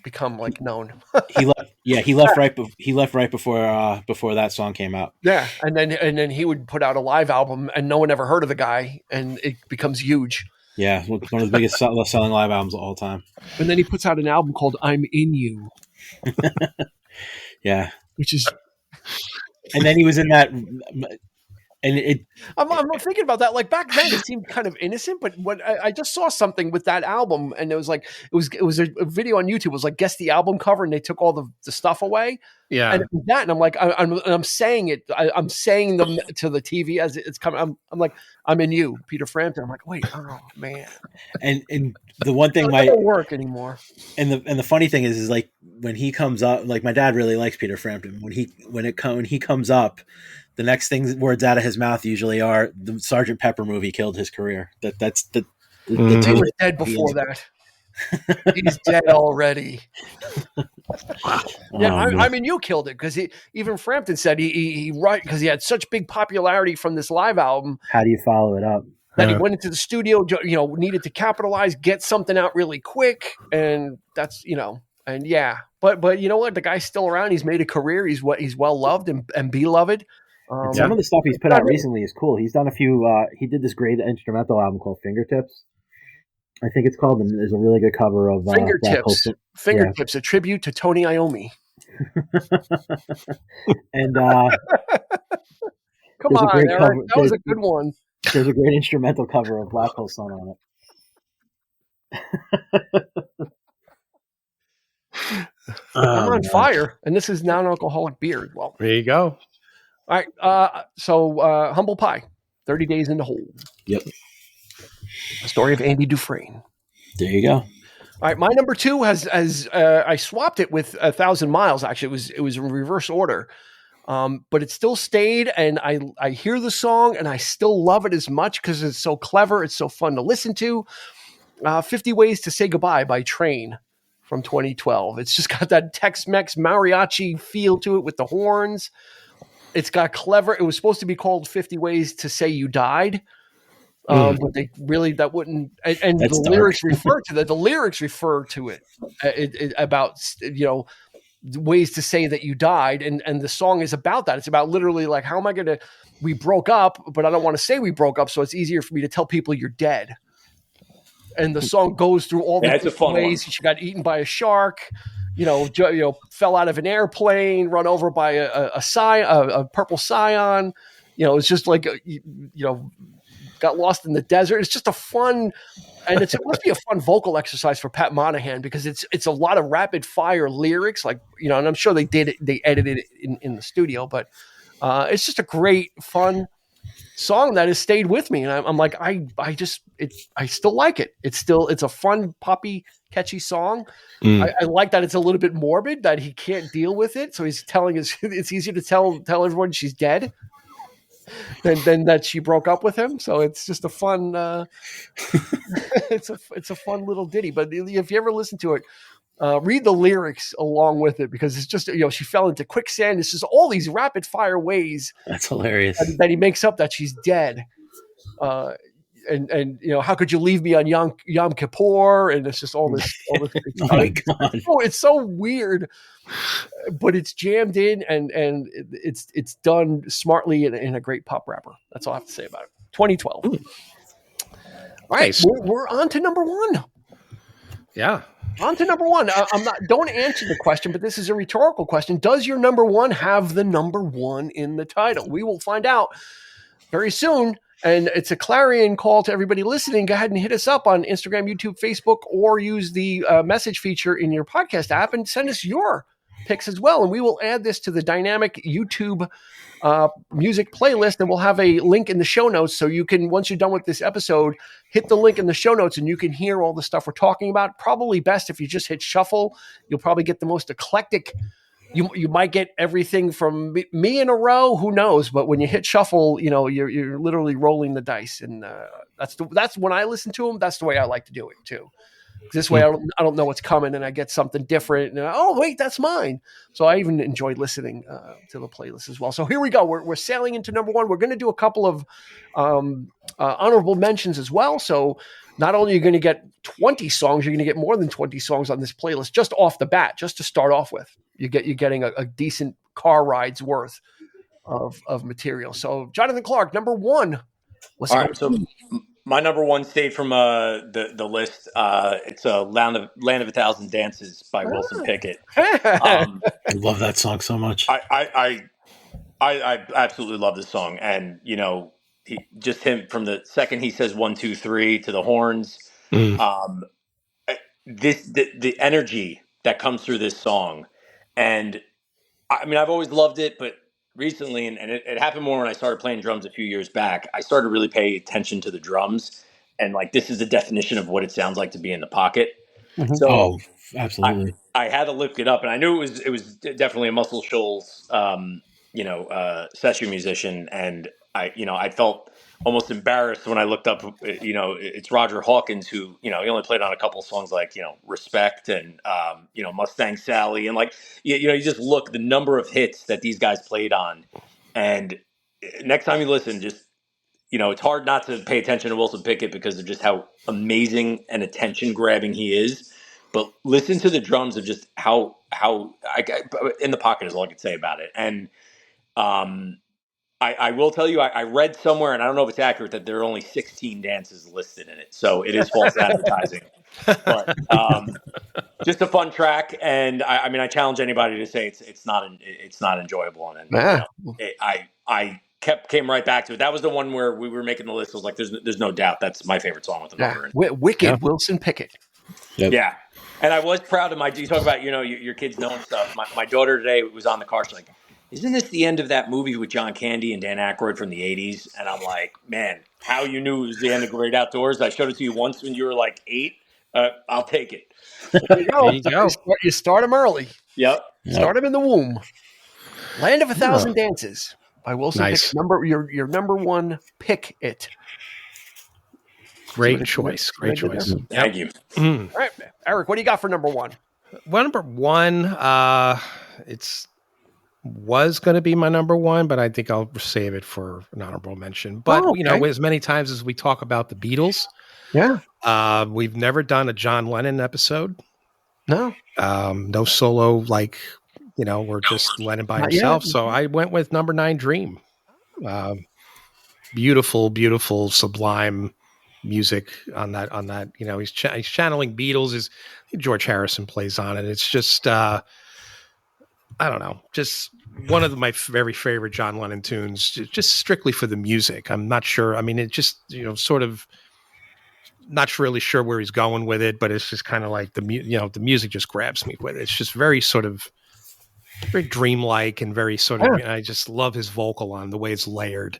become like known. He left right before that song came out. Yeah. And then he would put out a live album, and no one ever heard of the guy, and it becomes huge. Yeah. One of the biggest selling live albums of all time. And then he puts out an album called I'm In You. Yeah. Which is, and then he was in that, And I'm thinking about that. Like back then, it seemed kind of innocent, but when I just saw something with that album, and it was like it was a video on YouTube. It was like guess the album cover, and they took all the stuff away. Yeah, and it was that, and I'm like, I'm saying it. I'm saying them to the TV as it's coming. I'm like, I'm in you, Peter Frampton. I'm like, wait, oh man. And the one thing it doesn't work anymore. And the funny thing is like when he comes up, like my dad really likes Peter Frampton. When he comes up, the next words out of his mouth usually are the Sergeant Pepper movie killed his career. That's the he was dead before that. He's dead already. Wow. Yeah, I mean, you killed it because even Frampton said he because he had such big popularity from this live album. How do you follow it up? That he went into the studio, needed to capitalize, get something out really quick, and that's and yeah. But you know what? The guy's still around. He's made a career. He's well loved and beloved. Some of the stuff he's put out recently is cool. He's done a few. He did this great instrumental album called Fingertips. I think it's called, and there's a really good cover of Fingertips. Fingertips, a tribute to Tony Iommi. And come on, Eric, that was a good one. There's a great instrumental cover of Black Hole Sun on it. I'm on fire, and this is non-alcoholic beer as well. There you go. All right, so Humble Pie, 30 Days in the Hole. Yep. The story of Andy Dufresne. There you go. All right, my number 2 has I swapped it with 1,000 Miles. Actually, it was in reverse order, but it still stayed. And I hear the song, and I still love it as much because it's so clever. It's so fun to listen to. 50 Ways to Say Goodbye by Train from 2012. It's just got that Tex-Mex mariachi feel to it with the horns. It's got clever. It was supposed to be called 50 Ways to Say You Died. But they really that wouldn't, and the lyrics refer to that. The lyrics refer to it about ways to say that you died, and the song is about that. It's about literally like, how am I gonna? We broke up, but I don't want to say we broke up, so it's easier for me to tell people you're dead. And the song goes through all the different ways. She got eaten by a shark, fell out of an airplane, run over by a purple scion. It's just like got lost in the desert. It's just a fun, and it must be a fun vocal exercise for Pat Monahan because it's a lot of rapid fire lyrics, like and I'm sure they edited it in the studio, but it's just a great fun song that has stayed with me, and I'm like I still like it. It's a fun, poppy, catchy song. I like that it's a little bit morbid, that he can't deal with it, so he's telling us it's easier to tell everyone she's dead than that she broke up with him. So it's just a fun it's a fun little ditty. But if you ever listen to it, read the lyrics along with it, because it's just she fell into quicksand. It's just all these rapid fire ways. That's hilarious. That he makes up that she's dead. And how could you leave me on Yom Kippur? And it's just all this. Oh my God! It's so weird, but it's jammed in, and it's done smartly in a great pop rapper. That's all I have to say about it. 2012. All right, nice. We're on to number 1. Yeah. On to number 1. Don't answer the question, but this is a rhetorical question. Does your number 1 have the number 1 in the title? We will find out very soon. And it's a clarion call to everybody listening. Go ahead and hit us up on Instagram, YouTube, Facebook, or use the message feature in your podcast app and send us your picks as well. And we will add this to the dynamic YouTube music playlist, and we'll have a link in the show notes. So you can, once you're done with this episode, hit the link in the show notes and you can hear all the stuff we're talking about. Probably best if you just hit shuffle. You'll probably get the most eclectic. You might get everything from me in a row. Who knows? But when you hit shuffle, you're literally rolling the dice, and that's when I listen to them. That's the way I like to do it too. This way, I don't know what's coming, and I get something different. And oh wait, that's mine. So I even enjoy listening to the playlist as well. So here we go. We're sailing into number 1. We're going to do a couple of honorable mentions as well. So not only are you going to get 20 songs, you're going to get more than 20 songs on this playlist just off the bat, just to start off with. You're getting a decent car ride's worth of material. So Jonathan Clark, number 1. All right, so my number 1 stayed from the list. It's Land of 1,000 Dances by Wilson Pickett. I love that song so much. I absolutely love this song, and just him from the second he says 1, 2, 3 to the horns. Um, the energy that comes through this song, and I mean, I've always loved it, but recently, and it happened more when I started playing drums a few years back, I started really paying attention to the drums, and like this is the definition of what it sounds like to be in the pocket. Mm-hmm. So Oh, absolutely. I had to look it up, and I knew it was definitely a Muscle Shoals, session musician, and I felt almost embarrassed when I looked up. It's Roger Hawkins, who he only played on a couple of songs like Respect and Mustang Sally, and like you just look the number of hits that these guys played on, and next time you listen, just it's hard not to pay attention to Wilson Pickett because of just how amazing and attention grabbing he is. But listen to the drums of just how in the pocket is all I could say about it. And I will tell you, I read somewhere, and I don't know if it's accurate, that there are only 16 dances listed in it. So it is false advertising. But just a fun track, and I mean, I challenge anybody to say it's not enjoyable. And I came right back to it. That was the one where we were making the list. I was like, there's no doubt that's my favorite song with the number in it. Wicked Wilson Pickett. Yep. Yeah. And I was proud of you talk about, your kids knowing stuff. My daughter today was on the car. She's like, isn't this the end of that movie with John Candy and Dan Aykroyd from the 80s? And I'm like, man, how you knew it was the end of Great Outdoors? I showed it to you once when you were like 8. I'll take it. There you go. You start them early. Yep. Start them in the womb. Land of a Thousand Dances by Wilson Pickett. Your number one, pick it. Great choice. Great choice. Thank you. All right, Eric, what do you got for number one? Well, number one, was going to be my number one, but I think I'll save it for an honorable mention. But as many times as we talk about the Beatles, we've never done a John Lennon episode. No, no solo, we're just Lennon by himself. So I went with number 9, Dream. Beautiful, beautiful, sublime music on that. He's channeling Beatles. George Harrison plays on it. It's just I don't know, just one of my very favorite John Lennon tunes, just strictly for the music. I'm not sure. I mean, it just sort of not really sure where he's going with it, but it's just kind of like the music just grabs me with it. It's just very sort of very dreamlike and very sort of. I just love his vocal on the way it's layered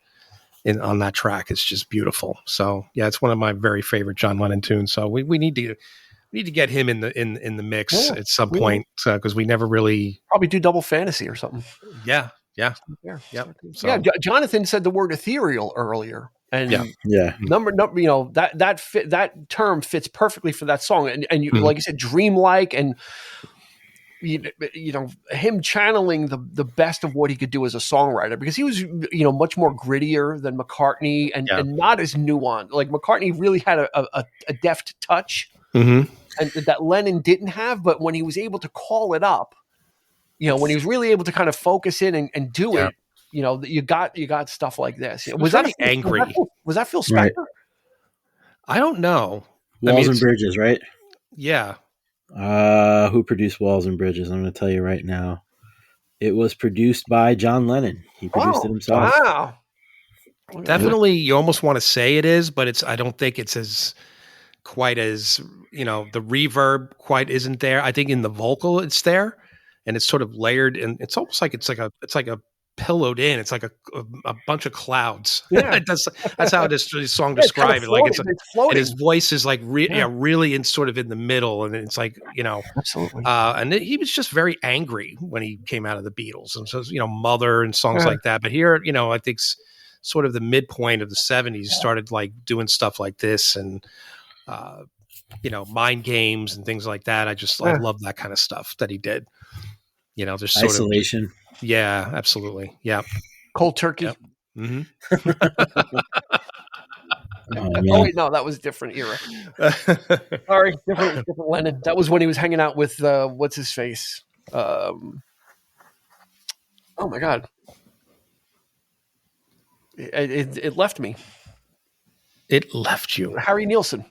on that track. It's just beautiful. So yeah, it's one of my very favorite John Lennon tunes. So we need to get him in the mix at some point because we never really probably do Double Fantasy or something. Yeah. So. Jonathan said the word ethereal earlier, and number that term fits perfectly for that song. And you, like you said, dreamlike, and him channeling the best of what he could do as a songwriter, because he was much more grittier than McCartney and not as nuanced. Like McCartney really had a deft touch. And that Lennon didn't have, but when he was able to call it up, when he was really able to kind of focus in and do it, you got stuff like this. Was that angry? Was that Phil Spector? Right. I don't know. Walls and Bridges, right? Yeah. Who produced Walls and Bridges? I'm going to tell you right now. It was produced by John Lennon. He produced it himself. Wow. Definitely, you almost want to say it is, but I don't think it's as quite as the reverb quite isn't there. I think in the vocal it's there, and it's sort of layered, and it's almost like it's like a pillowed in. It's like a bunch of clouds. Yeah, that's how this song describes it. Like it's floating. And his voice is like really in sort of in the middle, and it's like absolutely. And he was just very angry when he came out of the Beatles, and so Mother and songs like that. But here, I think sort of the midpoint of the '70s started like doing stuff like this, and Mind Games and things like that. I love that kind of stuff that he did. There's sort Isolation. of yeah, absolutely. Yeah. Cold Turkey. Yep. Mm-hmm. Oh wait, no, that was a different era. Sorry, different Lennon. That was when he was hanging out with what's his face. Oh my God. It left me. It left you. Harry Nilsson.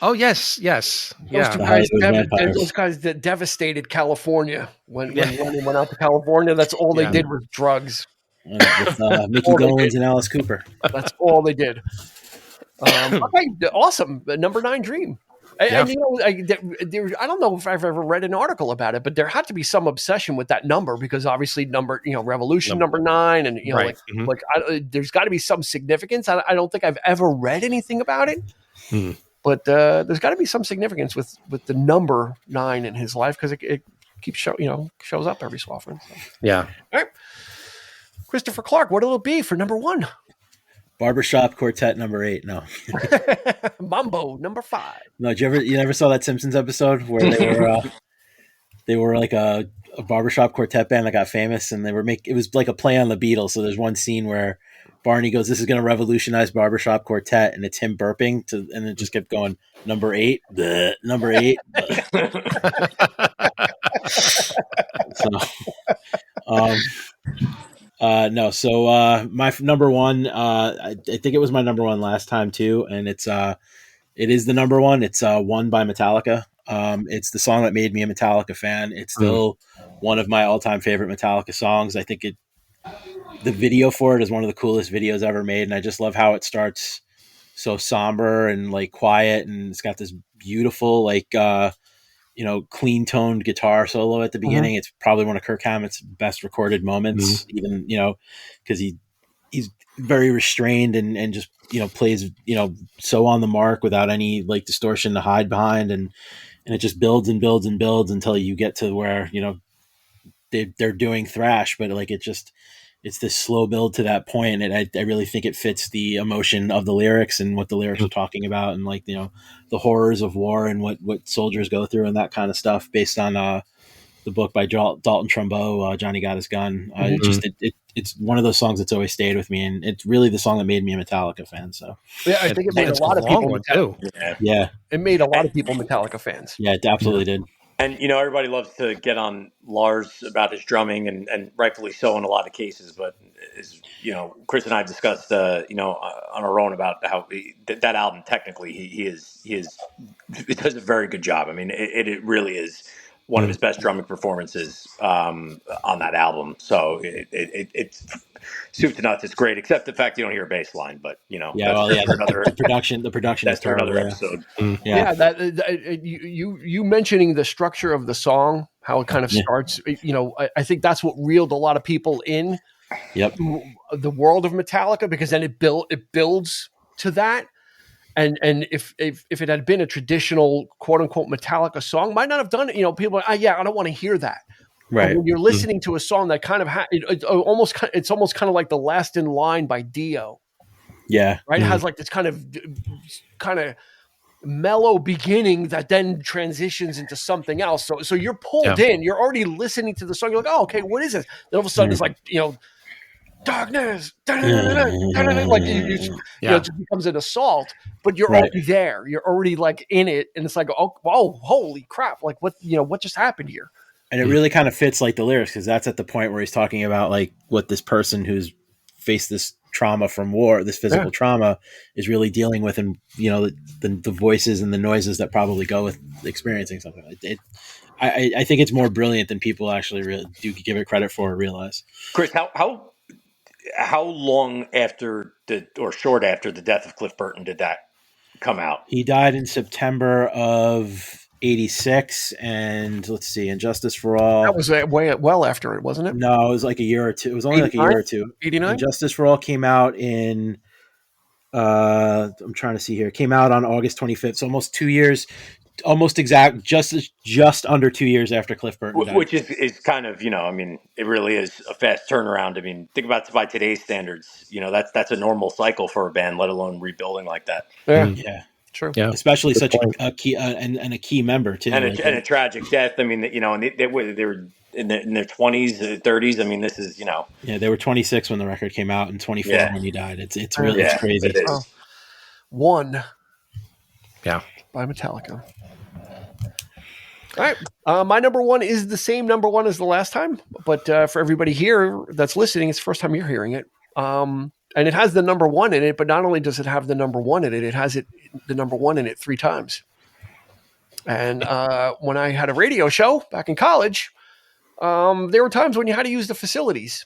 Oh yes. Those guys that devastated California when Lennon went out to California. That's all they did was drugs. with Mickey Dolenz and Alice Cooper. That's all they did. Okay, awesome. Number 9, Dream. And you know, I don't know if I've ever read an article about it, but there had to be some obsession with that number because obviously Revolution number 9, and right. there's got to be some significance. I don't think I've ever read anything about it, but there's got to be some significance with the number 9 in his life because it keeps shows up every so often. So. Yeah. All right, Christopher Clark, what'll it be for number 1? Barbershop Quartet number 8. No. Mambo number 5. No, you never saw that Simpsons episode where they were like a barbershop quartet band that got famous, and it was like a play on the Beatles. So there's one scene where Barney goes, "This is going to revolutionize barbershop quartet," and it's him burping and it just kept going, number 8, bleh, number 8. My number 1, I think it was my number 1 last time too, and it is the number 1. It's One by Metallica. It's the song that made me a Metallica fan. It's still one of my all-time favorite Metallica songs. I think the video for it is one of the coolest videos ever made, and I just love how it starts so somber and like quiet, and it's got this beautiful like clean toned guitar solo at the beginning. It's probably one of Kirk Hammett's best recorded moments, even because he's very restrained and just plays so on the mark without any like distortion to hide behind, and it just builds and builds and builds until you get to where they're doing thrash, but like it's this slow build to that point, and I really think it fits the emotion of the lyrics and what the lyrics are talking about, and like the horrors of war and what soldiers go through and that kind of stuff, based on the book by Dalton Trumbo, Johnny Got His Gun. It's one of those songs that's always stayed with me, and it's really the song that made me a Metallica fan. So yeah, I think it made a lot of people too. Yeah, it made a lot of people Metallica fans. Yeah, it absolutely did. And, everybody loves to get on Lars about his drumming, and rightfully so in a lot of cases. But, as Chris and I have discussed, on our own about how that album, technically, he does a very good job. I mean, it really is one of his best drumming performances on that album. So it's soup to nuts. It's great, except the fact you don't hear a bass line. But the production that's is terrible. Another episode. You mentioning the structure of the song, how it kind of starts. I think that's what reeled a lot of people in. Yep. The world of Metallica, because then it builds to that. And if it had been a traditional quote unquote Metallica song, might not have done it. People are, I don't want to hear that. Right. But when you're listening to a song that kind of it's almost kind of like The Last in Line by Dio. Yeah. Right. It has like this kind of mellow beginning that then transitions into something else. So you're pulled in. You're already listening to the song. You're like, oh, okay, what is this? Then all of a sudden it's like darkness, like it just becomes an assault. But you're already there. You're already like in it, and it's like, oh, holy crap! Like what just happened here? And it really kind of fits like the lyrics, because that's at the point where he's talking about like what this person who's faced this trauma from war, this physical trauma, is really dealing with, and the voices and the noises that probably go with experiencing something like it. I think it's more brilliant than people actually really do give it credit for or realize. Chris, how long after short after the death of Cliff Burton did that come out? He died in September of '86, and let's see, Injustice for All. That was well after it, wasn't it? No, it was like a year or two. It was only 89? Like a year or two. 89. Injustice for All came out in. I'm trying to see here. It came out on August 25th, so almost 2 years. Almost exact, just under 2 years after Cliff Burton died. Which is kind of, it really is a fast turnaround. I mean, think about it by today's standards. That's a normal cycle for a band, let alone rebuilding like that. Yeah. True. Yeah. Especially such a key and a key member too, and a tragic death. I mean, and they were in their 20s, 30s. I mean, this is Yeah, they were 26 when the record came out, and 24 when he died. It's really it's crazy. It is. Oh. One. Yeah. By Metallica. All right. My number 1 is the same number 1 as the last time, but for everybody here that's listening, it's the first time you're hearing it. And it has the number 1 in it, but not only does it have the number 1 in it, it has the number 1 in it 3 times. And when I had a radio show back in college, there were times when you had to use the facilities.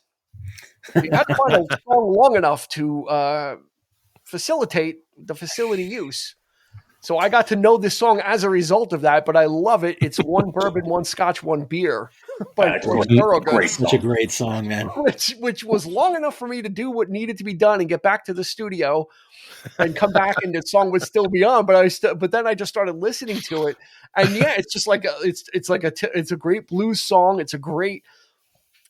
You got to find a song long enough to facilitate the facility use. So I got to know this song as a result of that, but I love it. It's one bourbon, one scotch, one beer by George Thorogood. Such a great song, man. Which was long enough for me to do what needed to be done and get back to the studio and come back, and the song would still be on. But then I just started listening to it, and yeah, it's just like it's a great blues song. It's a great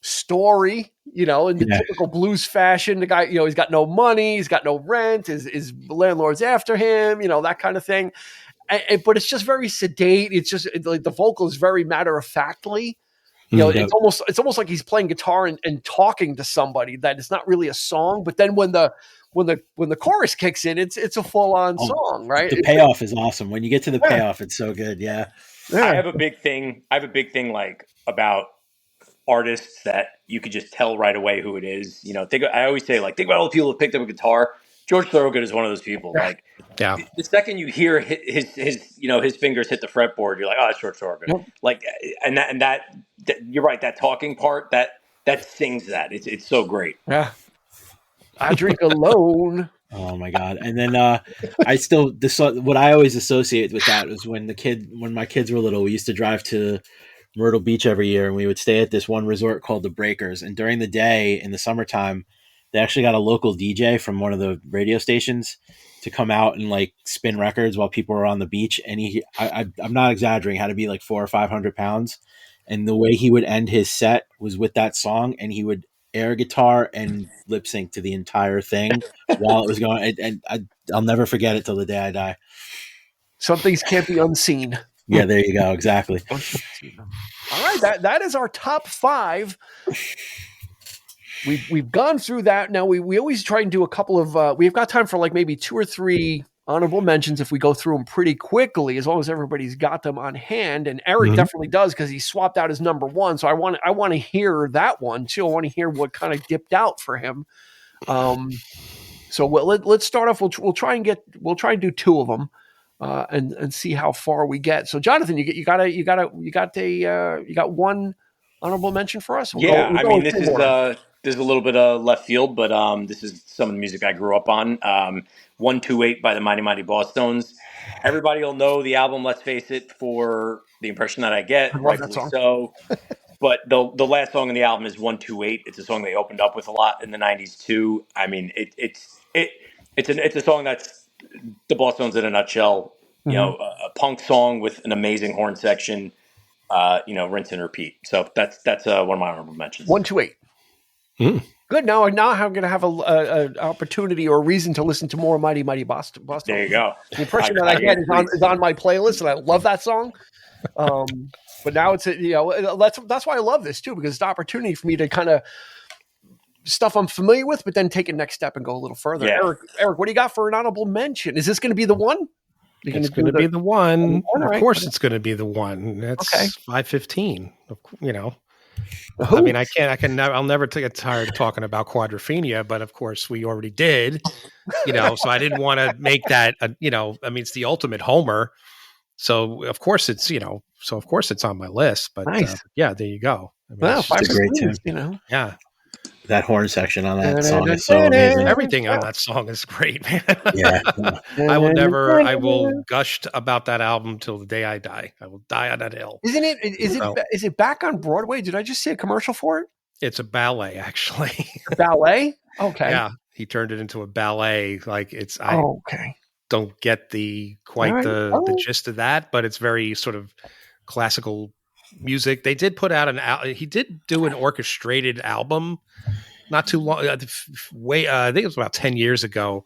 story, in the typical blues fashion. The guy, he's got no money, he's got no rent, his landlord's after him, that kind of thing. But it's just very sedate. It's just like the vocal is very matter of factly. It's almost like he's playing guitar and talking to somebody. That it's not really a song. But then when the chorus kicks in, it's a full on song, right? The payoff is awesome. When you get to the payoff, it's so good. Yeah. I have a big thing like about artists that you could just tell right away who it is. I always say, like, think about all the people who picked up a guitar. George Thorogood is one of those people. Like, the second you hear his fingers hit the fretboard, you're like, oh, it's George Thorogood. Yep. Like, and that you're right. That talking part that sings that. It's so great. Yeah. I drink alone. Oh my God. And then what I always associate with that was when my kids were little, we used to drive to Myrtle Beach every year, and we would stay at this one resort called the Breakers. And during the day in the summertime, they actually got a local DJ from one of the radio stations to come out and like spin records while people were on the beach. And I'm not exaggerating, had to be like 400 or 500 pounds. And the way he would end his set was with that song, and he would air guitar and lip sync to the entire thing while it was going. And I'll never forget it till the day I die. Some things can't be unseen. Yeah, there you go. Exactly. All right, that is our top 5. We've gone through that. Now we always try and do a couple of. We've got time for like maybe 2 or 3 honorable mentions if we go through them pretty quickly, as long as everybody's got them on hand. And Eric definitely does, because he swapped out his number 1. So I want to hear that one too. I want to hear what kind of dipped out for him. So let's start off. We'll try and do 2 of them. And see how far we get. So, Jonathan, you got one honorable mention for us? This is a little bit of left field, but this is some of the music I grew up on. 128 by the Mighty Mighty Bosstones. Everybody will know the album, let's face it, for the impression that I get, rightfully so. But the last song on the album is 128. It's a song they opened up with a lot in the 90s too. I mean, it's a song that's the Bosstones in a nutshell. A punk song with an amazing horn section. Rinse and repeat. So that's one of my honorable mentions. 128. Good. Now I'm going to have an opportunity or a reason to listen to more Mighty Mighty Boston. There you go. The impression that I get is on my playlist, and I love that song. But now it's that's why I love this too, because it's an opportunity for me to kind of stuff I'm familiar with, but then take a next step and go a little further. Yeah. Eric, what do you got for an honorable mention? Is this going to be the one? It's going to be the one. Of course, it's going to be the one. That's 5:15. I mean, I'll never get tired of talking about Quadrophenia, but of course we already did, so I didn't want to make that, it's the ultimate homer. So of course it's on my list, but nice. There you go. It's a great tune. Yeah. That horn section on that song is so amazing. Everything on that song is great, man. Yeah. I will gush about that album till the day I die. I will die on that hill. Isn't it? Is it back on Broadway? Did I just see a commercial for it? It's a ballet, actually. A ballet? Okay. Yeah. He turned it into a ballet. Like it's, okay. Don't get the gist of that, but it's very sort of classical music. They did put out he did do an orchestrated album not too long, I think it was about 10 years ago.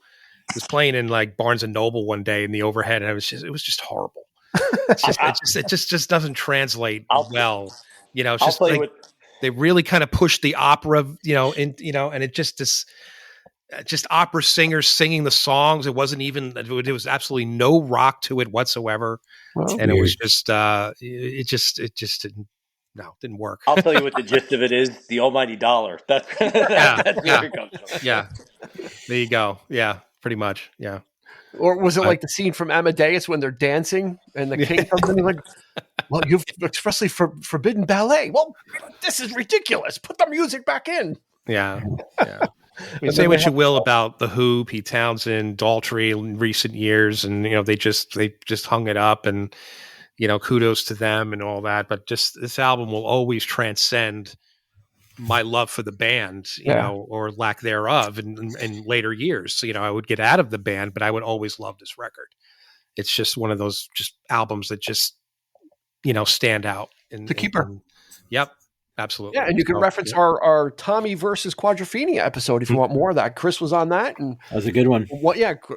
He was playing in like Barnes and Noble one day in the overhead, and it was just horrible. It just doesn't translate well. It's just like they really kind of pushed the opera, and it just opera singers singing the songs. It was absolutely no rock to it whatsoever. Well, and it was just, it just didn't work. I'll tell you what the gist of it is: the almighty dollar. That's where it comes from. Yeah, there you go. Yeah, pretty much. Yeah. Or was it like the scene from Amadeus when they're dancing and the king comes in and he's like, "Well, you've expressly forbidden ballet." Well, this is ridiculous. Put the music back in. Yeah. Say what you will about the Who, Pete Townsend, Daltrey in recent years, and they just hung it up, and kudos to them and all that. But just this album will always transcend my love for the band, or lack thereof, in later years. So, I would get out of the band, but I would always love this record. It's just one of those just albums that just stand out. The keeper. Yep. Absolutely. Yeah, and you can reference our Tommy versus Quadrophenia episode if you want more of that. Chris was on that, and that was a good one.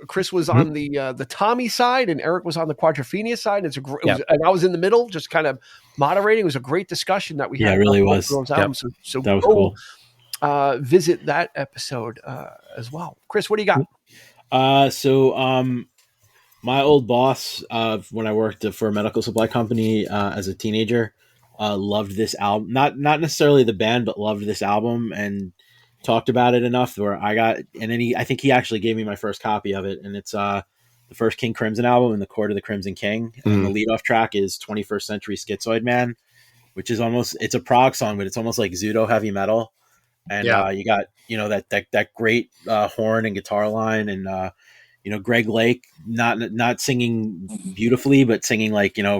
Chris was on the Tommy side, and Eric was on the Quadrophenia side. And I was in the middle, just kind of moderating. It was a great discussion that we had. Yeah, it really was. So that was cool. Visit that episode as well. Chris, what do you got? My old boss, when I worked for a medical supply company as a teenager, loved this album. Not necessarily the band, but loved this album and talked about it enough where I think he actually gave me my first copy of it. And it's the first King Crimson album, In the Court of the Crimson King. And the leadoff track is 21st Century Schizoid Man, which is it's a prog song, but it's almost like pseudo heavy metal. And you got, that great horn and guitar line, and Greg Lake not singing beautifully, but singing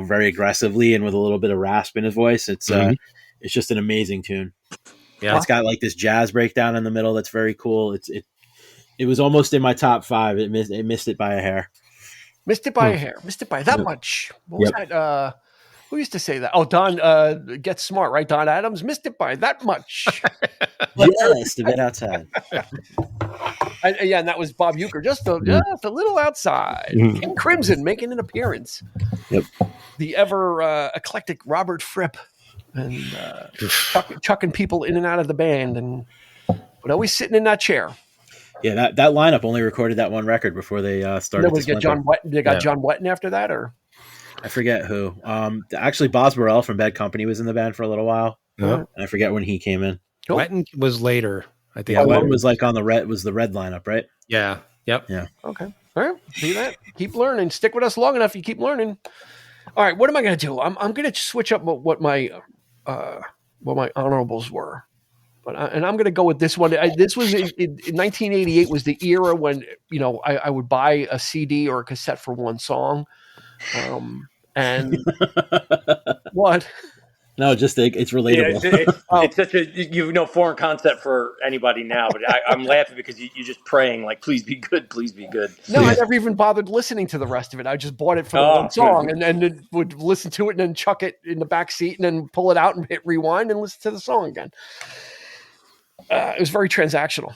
very aggressively and with a little bit of rasp in his voice. It's just an amazing tune. Yeah, it's got this jazz breakdown in the middle that's very cool. It was almost in my top 5. It missed it by a hair. Missed it by a hair. Missed it by that much. What was that? Who used to say that? Oh, Don Get Smart, right? Don Adams. Missed it by that much. Just a bit outside. And that was Bob Uecker, just a little outside. King Crimson making an appearance. Yep. The ever eclectic Robert Fripp, and chucking people in and out of the band, but always sitting in that chair. Yeah, that lineup only recorded that one record before they started. They got John Wetton after that, or I forget who. Actually, Boz Burrell from Bad Company was in the band for a little while. And I forget when he came in. Cool. Wetton was later. I think Wetton was on the red lineup, right? Yeah. Yep. Yeah. Okay. All right. See that? Keep learning. Stick with us long enough. You keep learning. All right. What am I going to do? I'm going to switch up what my honorables were, and I'm going to go with this one. This was in 1988 was the era when I would buy a CD or a cassette for one song, and what. No, just it's relatable. Yeah, it's such a foreign concept for anybody now, but I'm laughing because you're just praying please be good, please be good. No, I never even bothered listening to the rest of it. I just bought it for the one song, and then would listen to it and then chuck it in the back seat and then pull it out and hit rewind and listen to the song again. It was very transactional.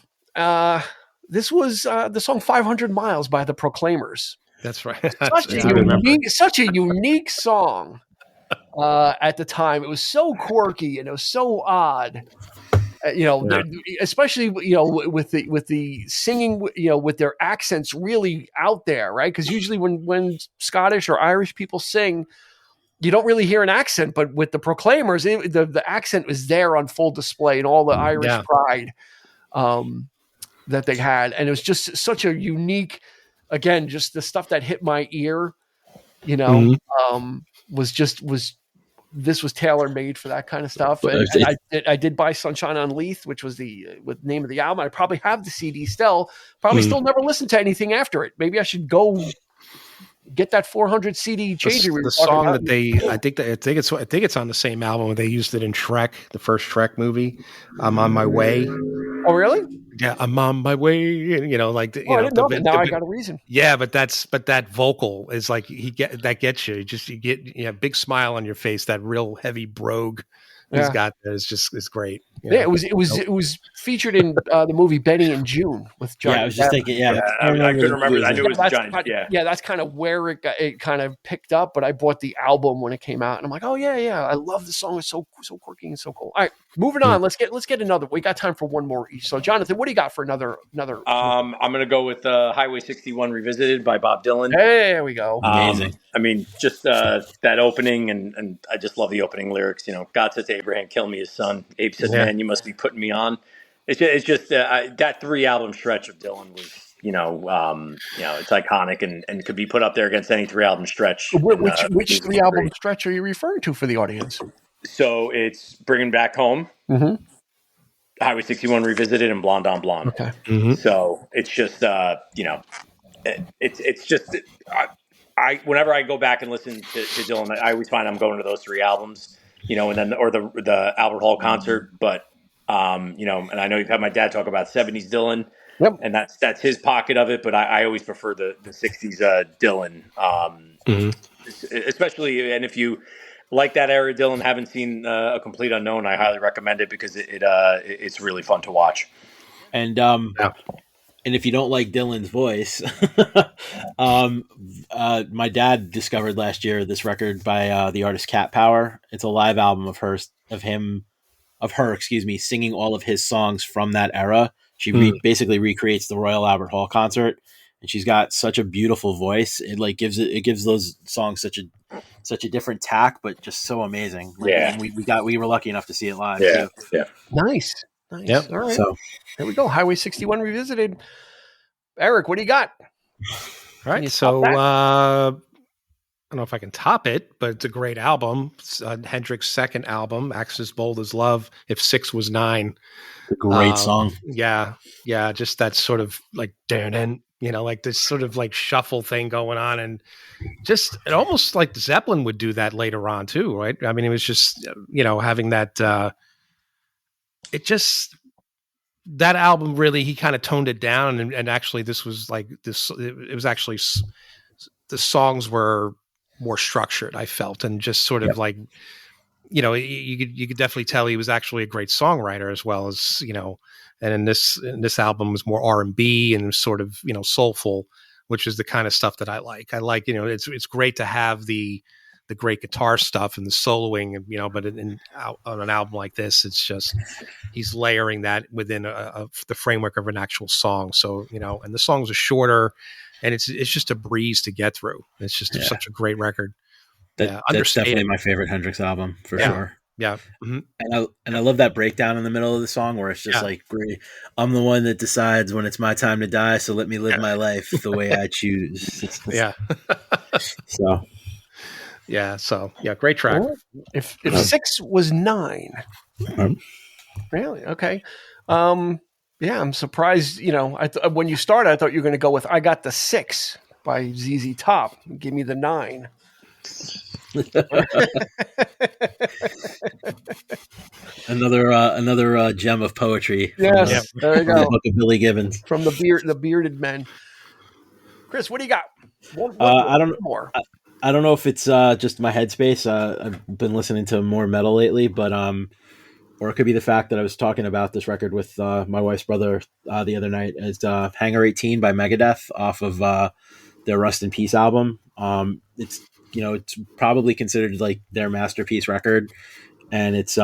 This was the song 500 Miles by the Proclaimers. That's right. Such a unique song. At the time, it was so quirky and it was so odd, especially with the singing, with their accents really out there, right? Because usually when Scottish or Irish people sing, you don't really hear an accent, but with the Proclaimers, the accent was there on full display and all the Irish pride that they had, and it was just such a unique, again, just the stuff that hit my ear, this was tailor made for that kind of stuff. And I did buy Sunshine on Leith, which was the name of the album. I probably have the CD still. Probably still never listened to anything after it. Maybe I should go get that 400 CD changer. The song that I think it's on the same album. They used it in Shrek, the first Shrek movie. I'm on my way. Oh, really? Yeah, I'm on my way. I didn't know that. Now I got a reason. Yeah, but that vocal is that gets you. You get big smile on your face. That real heavy brogue he's got there is great. Yeah, it was featured in the movie Benny and June with Johnny. Yeah, I was just thinking. I couldn't remember. I knew it was Johnny. Yeah, that's kind of where it kind of picked up. But I bought the album when it came out, and I'm like, oh yeah, I love the song. It's so quirky and so cool. All right, moving on. Let's get another. We got time for one more each. So, Jonathan, what do you got for another? I'm gonna go with Highway 61 Revisited by Bob Dylan. Hey, there we go. Amazing. I mean, just that opening, and I just love the opening lyrics. God said to Abraham, "Kill me, his son." Abe said, "Man, you must be putting me on." It's just that 3-album stretch of Dylan was, it's iconic and could be put up there against any 3-album stretch. Which 3-album stretch are you referring to for the audience? So it's Bringing Back Home. Mm-hmm. Highway 61 Revisited and Blonde on Blonde. Okay. Mm-hmm. So it's just, it's just, I whenever I go back and listen to Dylan, I always find I'm going to those 3 albums, and then, or the Albert Hall concert. But, and I know you've had my dad talk about 70s Dylan. Yep. And that's his pocket of it. But I always prefer the 60s Dylan, especially. And if you like that era Dylan, haven't seen A Complete Unknown, I highly recommend it because it's really fun to watch. And and if you don't like Dylan's voice, my dad discovered last year this record by the artist Cat Power. It's a live album of her, singing all of his songs from that era. She basically recreates the Royal Albert Hall concert, and she's got such a beautiful voice. It gives those songs such a different tack, but just so amazing. And we were lucky enough to see it live too. Yeah. Nice. Yep. All right. So there we go. Highway 61 Revisited. Eric, what do you got? All right. So I don't know if I can top it, but it's a great album. It's Hendrix's second album, Axis Bold as Love. If 6 was 9. a great song. Yeah. Just that sort of like, like this sort of like shuffle thing going on. And just it almost like Zeppelin would do that later on too, right? I mean, it was just, having that, that album really, he kind of toned it down. And actually this was like this, it was actually, the songs were more structured, I felt, and just sort of like, you could definitely tell he was actually a great songwriter as well as, and in this album was more R&B and sort of, soulful, which is the kind of stuff that I like. I like, it's great to have the great guitar stuff and the soloing, and, but on an album like this, it's just, he's layering that within the framework of an actual song. So, and the songs are shorter and it's just a breeze to get through. It's just such a great record. That's definitely my favorite Hendrix album for sure. Yeah. Mm-hmm. And I love that breakdown in the middle of the song where it's just like, I'm the one that decides when it's my time to die. So let me live my life the way I choose. So great track. If 6 was 9, really? Okay. I'm surprised. When you started, I thought you were going to go with "I Got the 6" by ZZ Top. Give me the 9. another gem of poetry. Yes, there you go. Book of Billy Gibbons from the bearded men. Chris, what do you got? I don't know if it's just my headspace. I've been listening to more metal lately, but or it could be the fact that I was talking about this record with my wife's brother the other night. It's Hangar 18 by Megadeth off of their Rust in Peace album. It's probably considered like their masterpiece record, and it's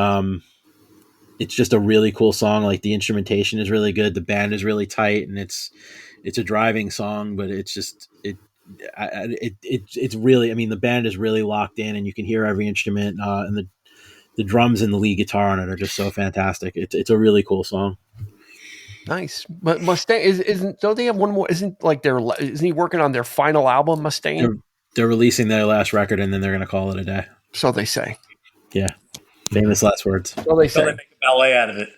just a really cool song. Like the instrumentation is really good, the band is really tight, and it's a driving song, but it's just it's really, I mean, the band is really locked in, and you can hear every instrument, and the drums and the lead guitar on it are just so fantastic. It's a really cool song. Nice. But Mustaine don't they have one more? Isn't he working on their final album, Mustaine? They're releasing their last record and then they're going to call it a day. So they say. Yeah. Famous last words. So they say. They'll make a ballet out of it.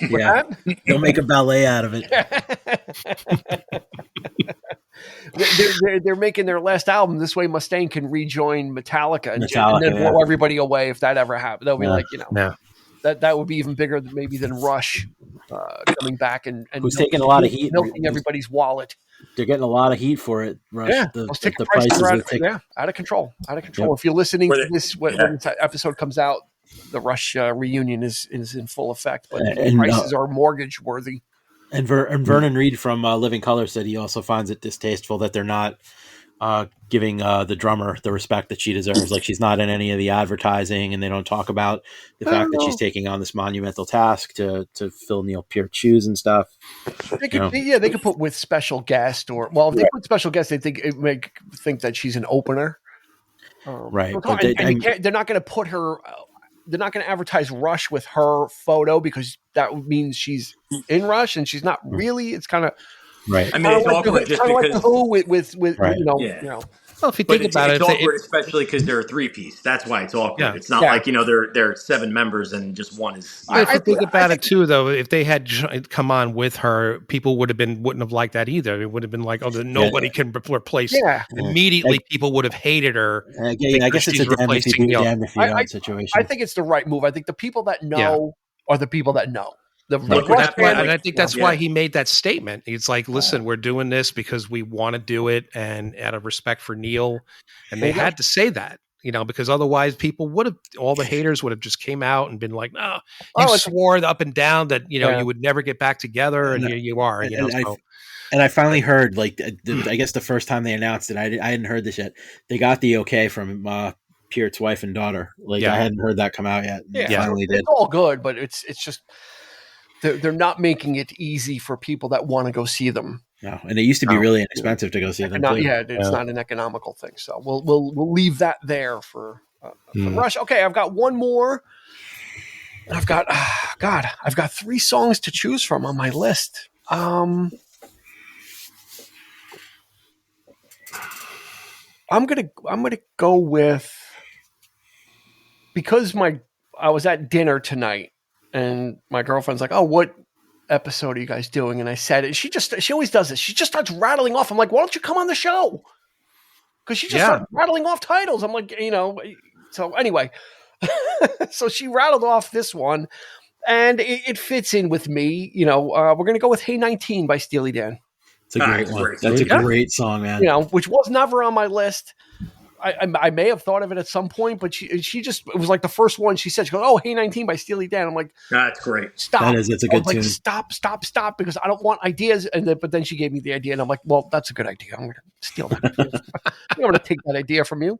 Yeah. They'll make a ballet out of it. They're making their last album. This way Mustaine can rejoin Metallica and then blow everybody away if that ever happens. They'll be that would be even bigger than Rush coming back and who's taking a lot of heat, milking everybody's wallet. They're getting a lot of heat for it. Rush. Yeah, the prices out of control. Yep. If you're listening to this when this episode comes out, the Rush reunion is in full effect, but the prices are mortgage worthy. And Vernon Reid from Living Colour said he also finds it distasteful that they're not giving the drummer the respect that she deserves. Like, she's not in any of the advertising, and they don't talk about the fact that she's taking on this monumental task to fill Neil Peart's shoes and stuff. They could put with special guest, if they put special guest, they think that she's an opener. Right. But they're not going to put her. They're not going to advertise Rush with her photo because that means she's in Rush and she's not really. It's kind of right. I mean, it's awkward just because like the Who with right. Well, if you But think about it's it, awkward, especially because they're a three-piece. That's why it's awkward. Yeah. It's not like, they're 7 members and just one is. If you think about it too, though, if they had come on with her, people wouldn't have liked that either. It would have been like, oh, nobody can replace. Yeah. Immediately, people would have hated her. I guess it's a damned if you do, damned if you don't situation. I think it's the right move. I think the people that know are the people that know. And I think that's why he made that statement. It's like, listen, we're doing this because we want to do it, and out of respect for Neil, and they had to say that, because otherwise all the haters would have just came out and been like, no, you swore up and down that you would never get back together, and here you are. And I finally heard, like, I guess the first time they announced it, I hadn't heard this yet. They got the okay from Peart's wife and daughter. Like, I hadn't heard that come out yet. Yeah, finally did. It's all good, but it's just. They're not making it easy for people that want to go see them. No, and it used to be really inexpensive to go see them. It's not an economical thing. So we'll leave that there for Rush. Okay, I've got one more. I've got I've got 3 songs to choose from on my list. I'm gonna go with, because I was at dinner tonight. And my girlfriend's like, oh, what episode are you guys doing? And I said it. She always does this. She just starts rattling off. I'm like, why don't you come on the show? Because she just starts rattling off titles. I'm like, so anyway. So she rattled off this one, and it fits in with me. We're going to go with Hey 19 by Steely Dan. It's a great one. That's a great song, man. Which was never on my list. I may have thought of it at some point, but she just, it was like the first one she said. She goes, oh, Hey 19 by Steely Dan. I'm like, that's great. Stop. It's a good tune. Stop, because I don't want ideas. But then she gave me the idea, and I'm like, well, that's a good idea. I'm going to steal that idea. I'm going to take that idea from you.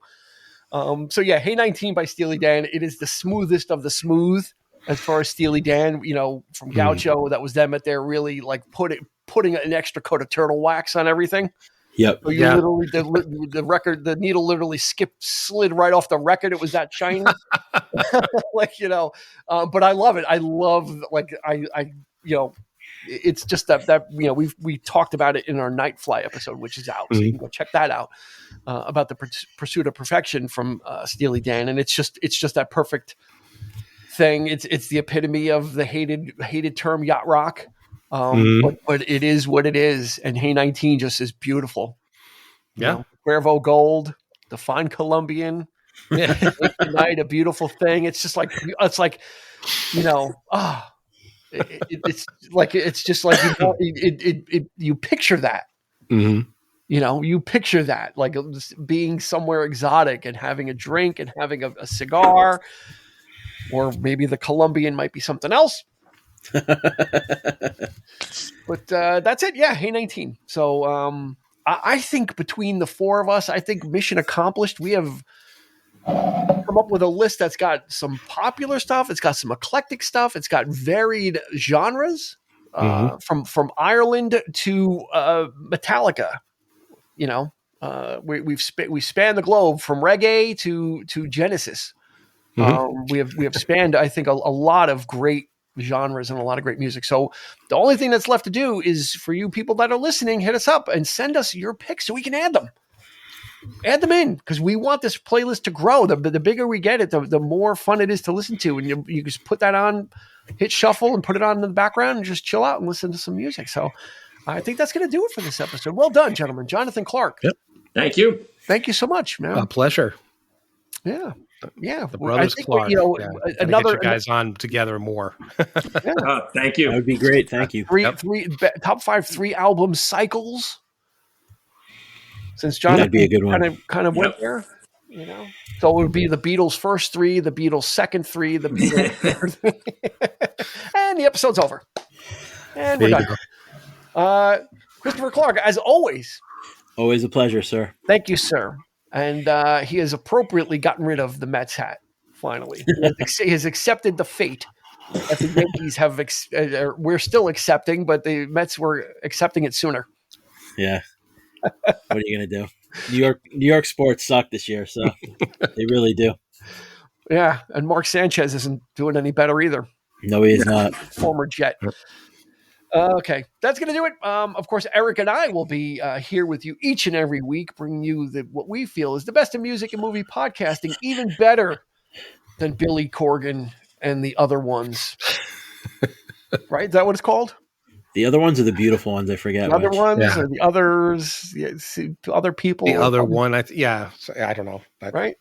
So yeah, Hey 19 by Steely Dan. It is the smoothest of the smooth as far as Steely Dan, from Gaucho. That was them at their really like putting an extra coat of turtle wax on everything. Yep. So you literally, the needle literally slid right off the record. It was that shiny. But I love it. I love, it's just that we talked about it in our Night Fly episode, which is out. So you can go check that out, about the pursuit of perfection from Steely Dan. And it's just that perfect thing. It's the epitome of the hated term yacht rock. But it is what it is, and Hey 19 just is beautiful. Cuervo Gold, the fine Colombian, Night, a beautiful thing. It's just like it's just like you picture that. You picture that, like being somewhere exotic and having a drink and having a cigar, or maybe the Colombian might be something else. But that's it. Yeah, Hey 19. So I think between the 4 of us, I think mission accomplished. We have come up with a list that's got some popular stuff. It's got some eclectic stuff. It's got varied genres, from Ireland to Metallica. We span the globe from reggae to Genesis. We have spanned, I think, a lot of great genres and a lot of great music. So the only thing that's left to do is for you people that are listening, hit us up and send us your picks so we can add them in, because we want this playlist to grow. The bigger we get it, the more fun it is to listen to. And you just put that on, hit shuffle and put it on in the background and just chill out and listen to some music. So I think that's going to do it for this episode. Well done, gentlemen. Jonathan Clark. Yep. Thank you. Thank you so much, man. A pleasure. Yeah. The brothers Clark. Another get you guys on together more. Thank you. That would be great. Thank you. Top 5 3-album cycles. Since John, that'd be a good one. Kind of went there. So it would be the Beatles' first 3, the Beatles' second 3, the Beatles' third 3. And the episode's over. And we're done. Christopher Clark, as always. Always a pleasure, sir. Thank you, sir. And he has appropriately gotten rid of the Mets hat, finally. He has accepted the fate that the Yankees have. We're still accepting, but the Mets were accepting it sooner. Yeah. What are you going to do? New York sports suck this year, so they really do. Yeah, and Mark Sanchez isn't doing any better either. No, he is not. Former Jet. Okay, that's going to do it. Of course, Eric and I will be here with you each and every week, bringing you what we feel is the best of music and movie podcasting, even better than Billy Corgan and the other ones. Right? Is that what it's called? The other ones are the beautiful ones. I forget. The other ones or the others, other people. The other one, I don't know. Right?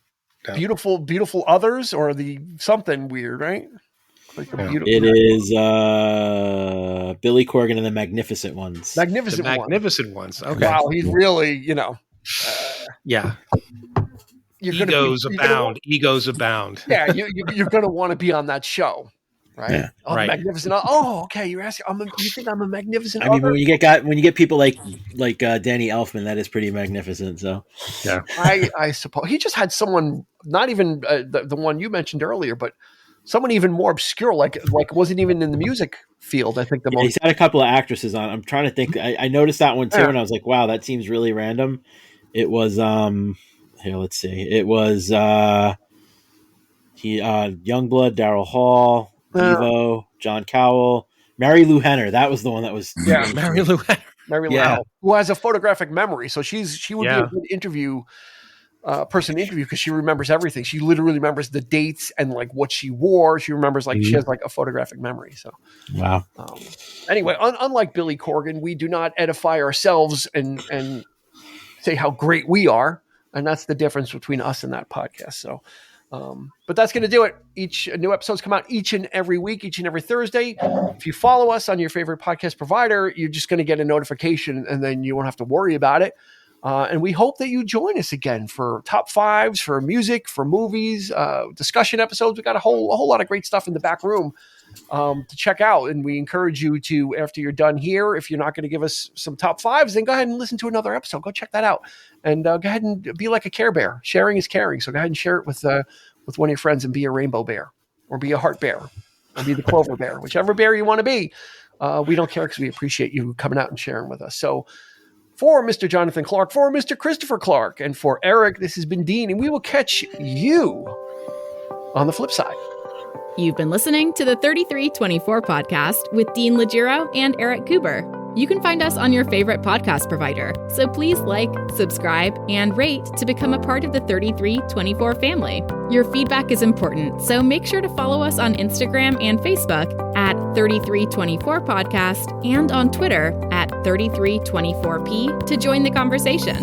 Yeah. Beautiful others, or the something weird, right? Like it is Billy Corgan and the Magnificent Ones. Magnificent ones. Okay. Wow, he's really, yeah. Egos abound. Yeah, you're going to want to be on that show, right? Yeah. Right. Magnificent. Oh, okay. You're asking. You think I'm a magnificent? I mean, when you get people like Danny Elfman, that is pretty magnificent. So, yeah, I suppose he just had someone, not even the one you mentioned earlier, but someone even more obscure, like wasn't even in the music field. I think the most. He's had a couple of actresses on. I'm trying to think. I noticed that one too, and I was like, wow, that seems really random. It was here. Let's see. It was Youngblood, Daryl Hall, Devo, John Cowell, Mary Lou Henner. That was the one that was. Yeah, Mary Lou Henner. Who has a photographic memory, so she would be a good interview. Person to interview because she remembers everything. She literally remembers the dates and like what she wore. She remembers she has like a photographic memory. So wow. Anyway, unlike Billy Corgan, we do not edify ourselves and say how great we are, and that's the difference between us and that podcast. So, but that's going to do it. New episodes come out each and every week, each and every Thursday. If you follow us on your favorite podcast provider, you're just going to get a notification, and then you won't have to worry about it. And we hope that you join us again for top fives, for music, for movies, discussion episodes. We got a whole lot of great stuff in the back room to check out. And we encourage you to, after you're done here, if you're not going to give us some top fives, then go ahead and listen to another episode. Go check that out. And go ahead and be like a Care Bear. Sharing is caring. So go ahead and share it with one of your friends and be a rainbow bear, or be a heart bear, or be the clover bear, whichever bear you want to be. We don't care because we appreciate you coming out and sharing with us. So, for Mr. Jonathan Clark, for Mr. Christopher Clark, and for Eric, this has been Dean, and we will catch you on the flip side. You've been listening to the 3324 podcast with Dean Legiro and Eric Kuber. You can find us on your favorite podcast provider, so please like, subscribe, and rate to become a part of the 3324 family. Your feedback is important, so make sure to follow us on Instagram and Facebook at 3324 podcast and on Twitter at 3324p to join the conversation.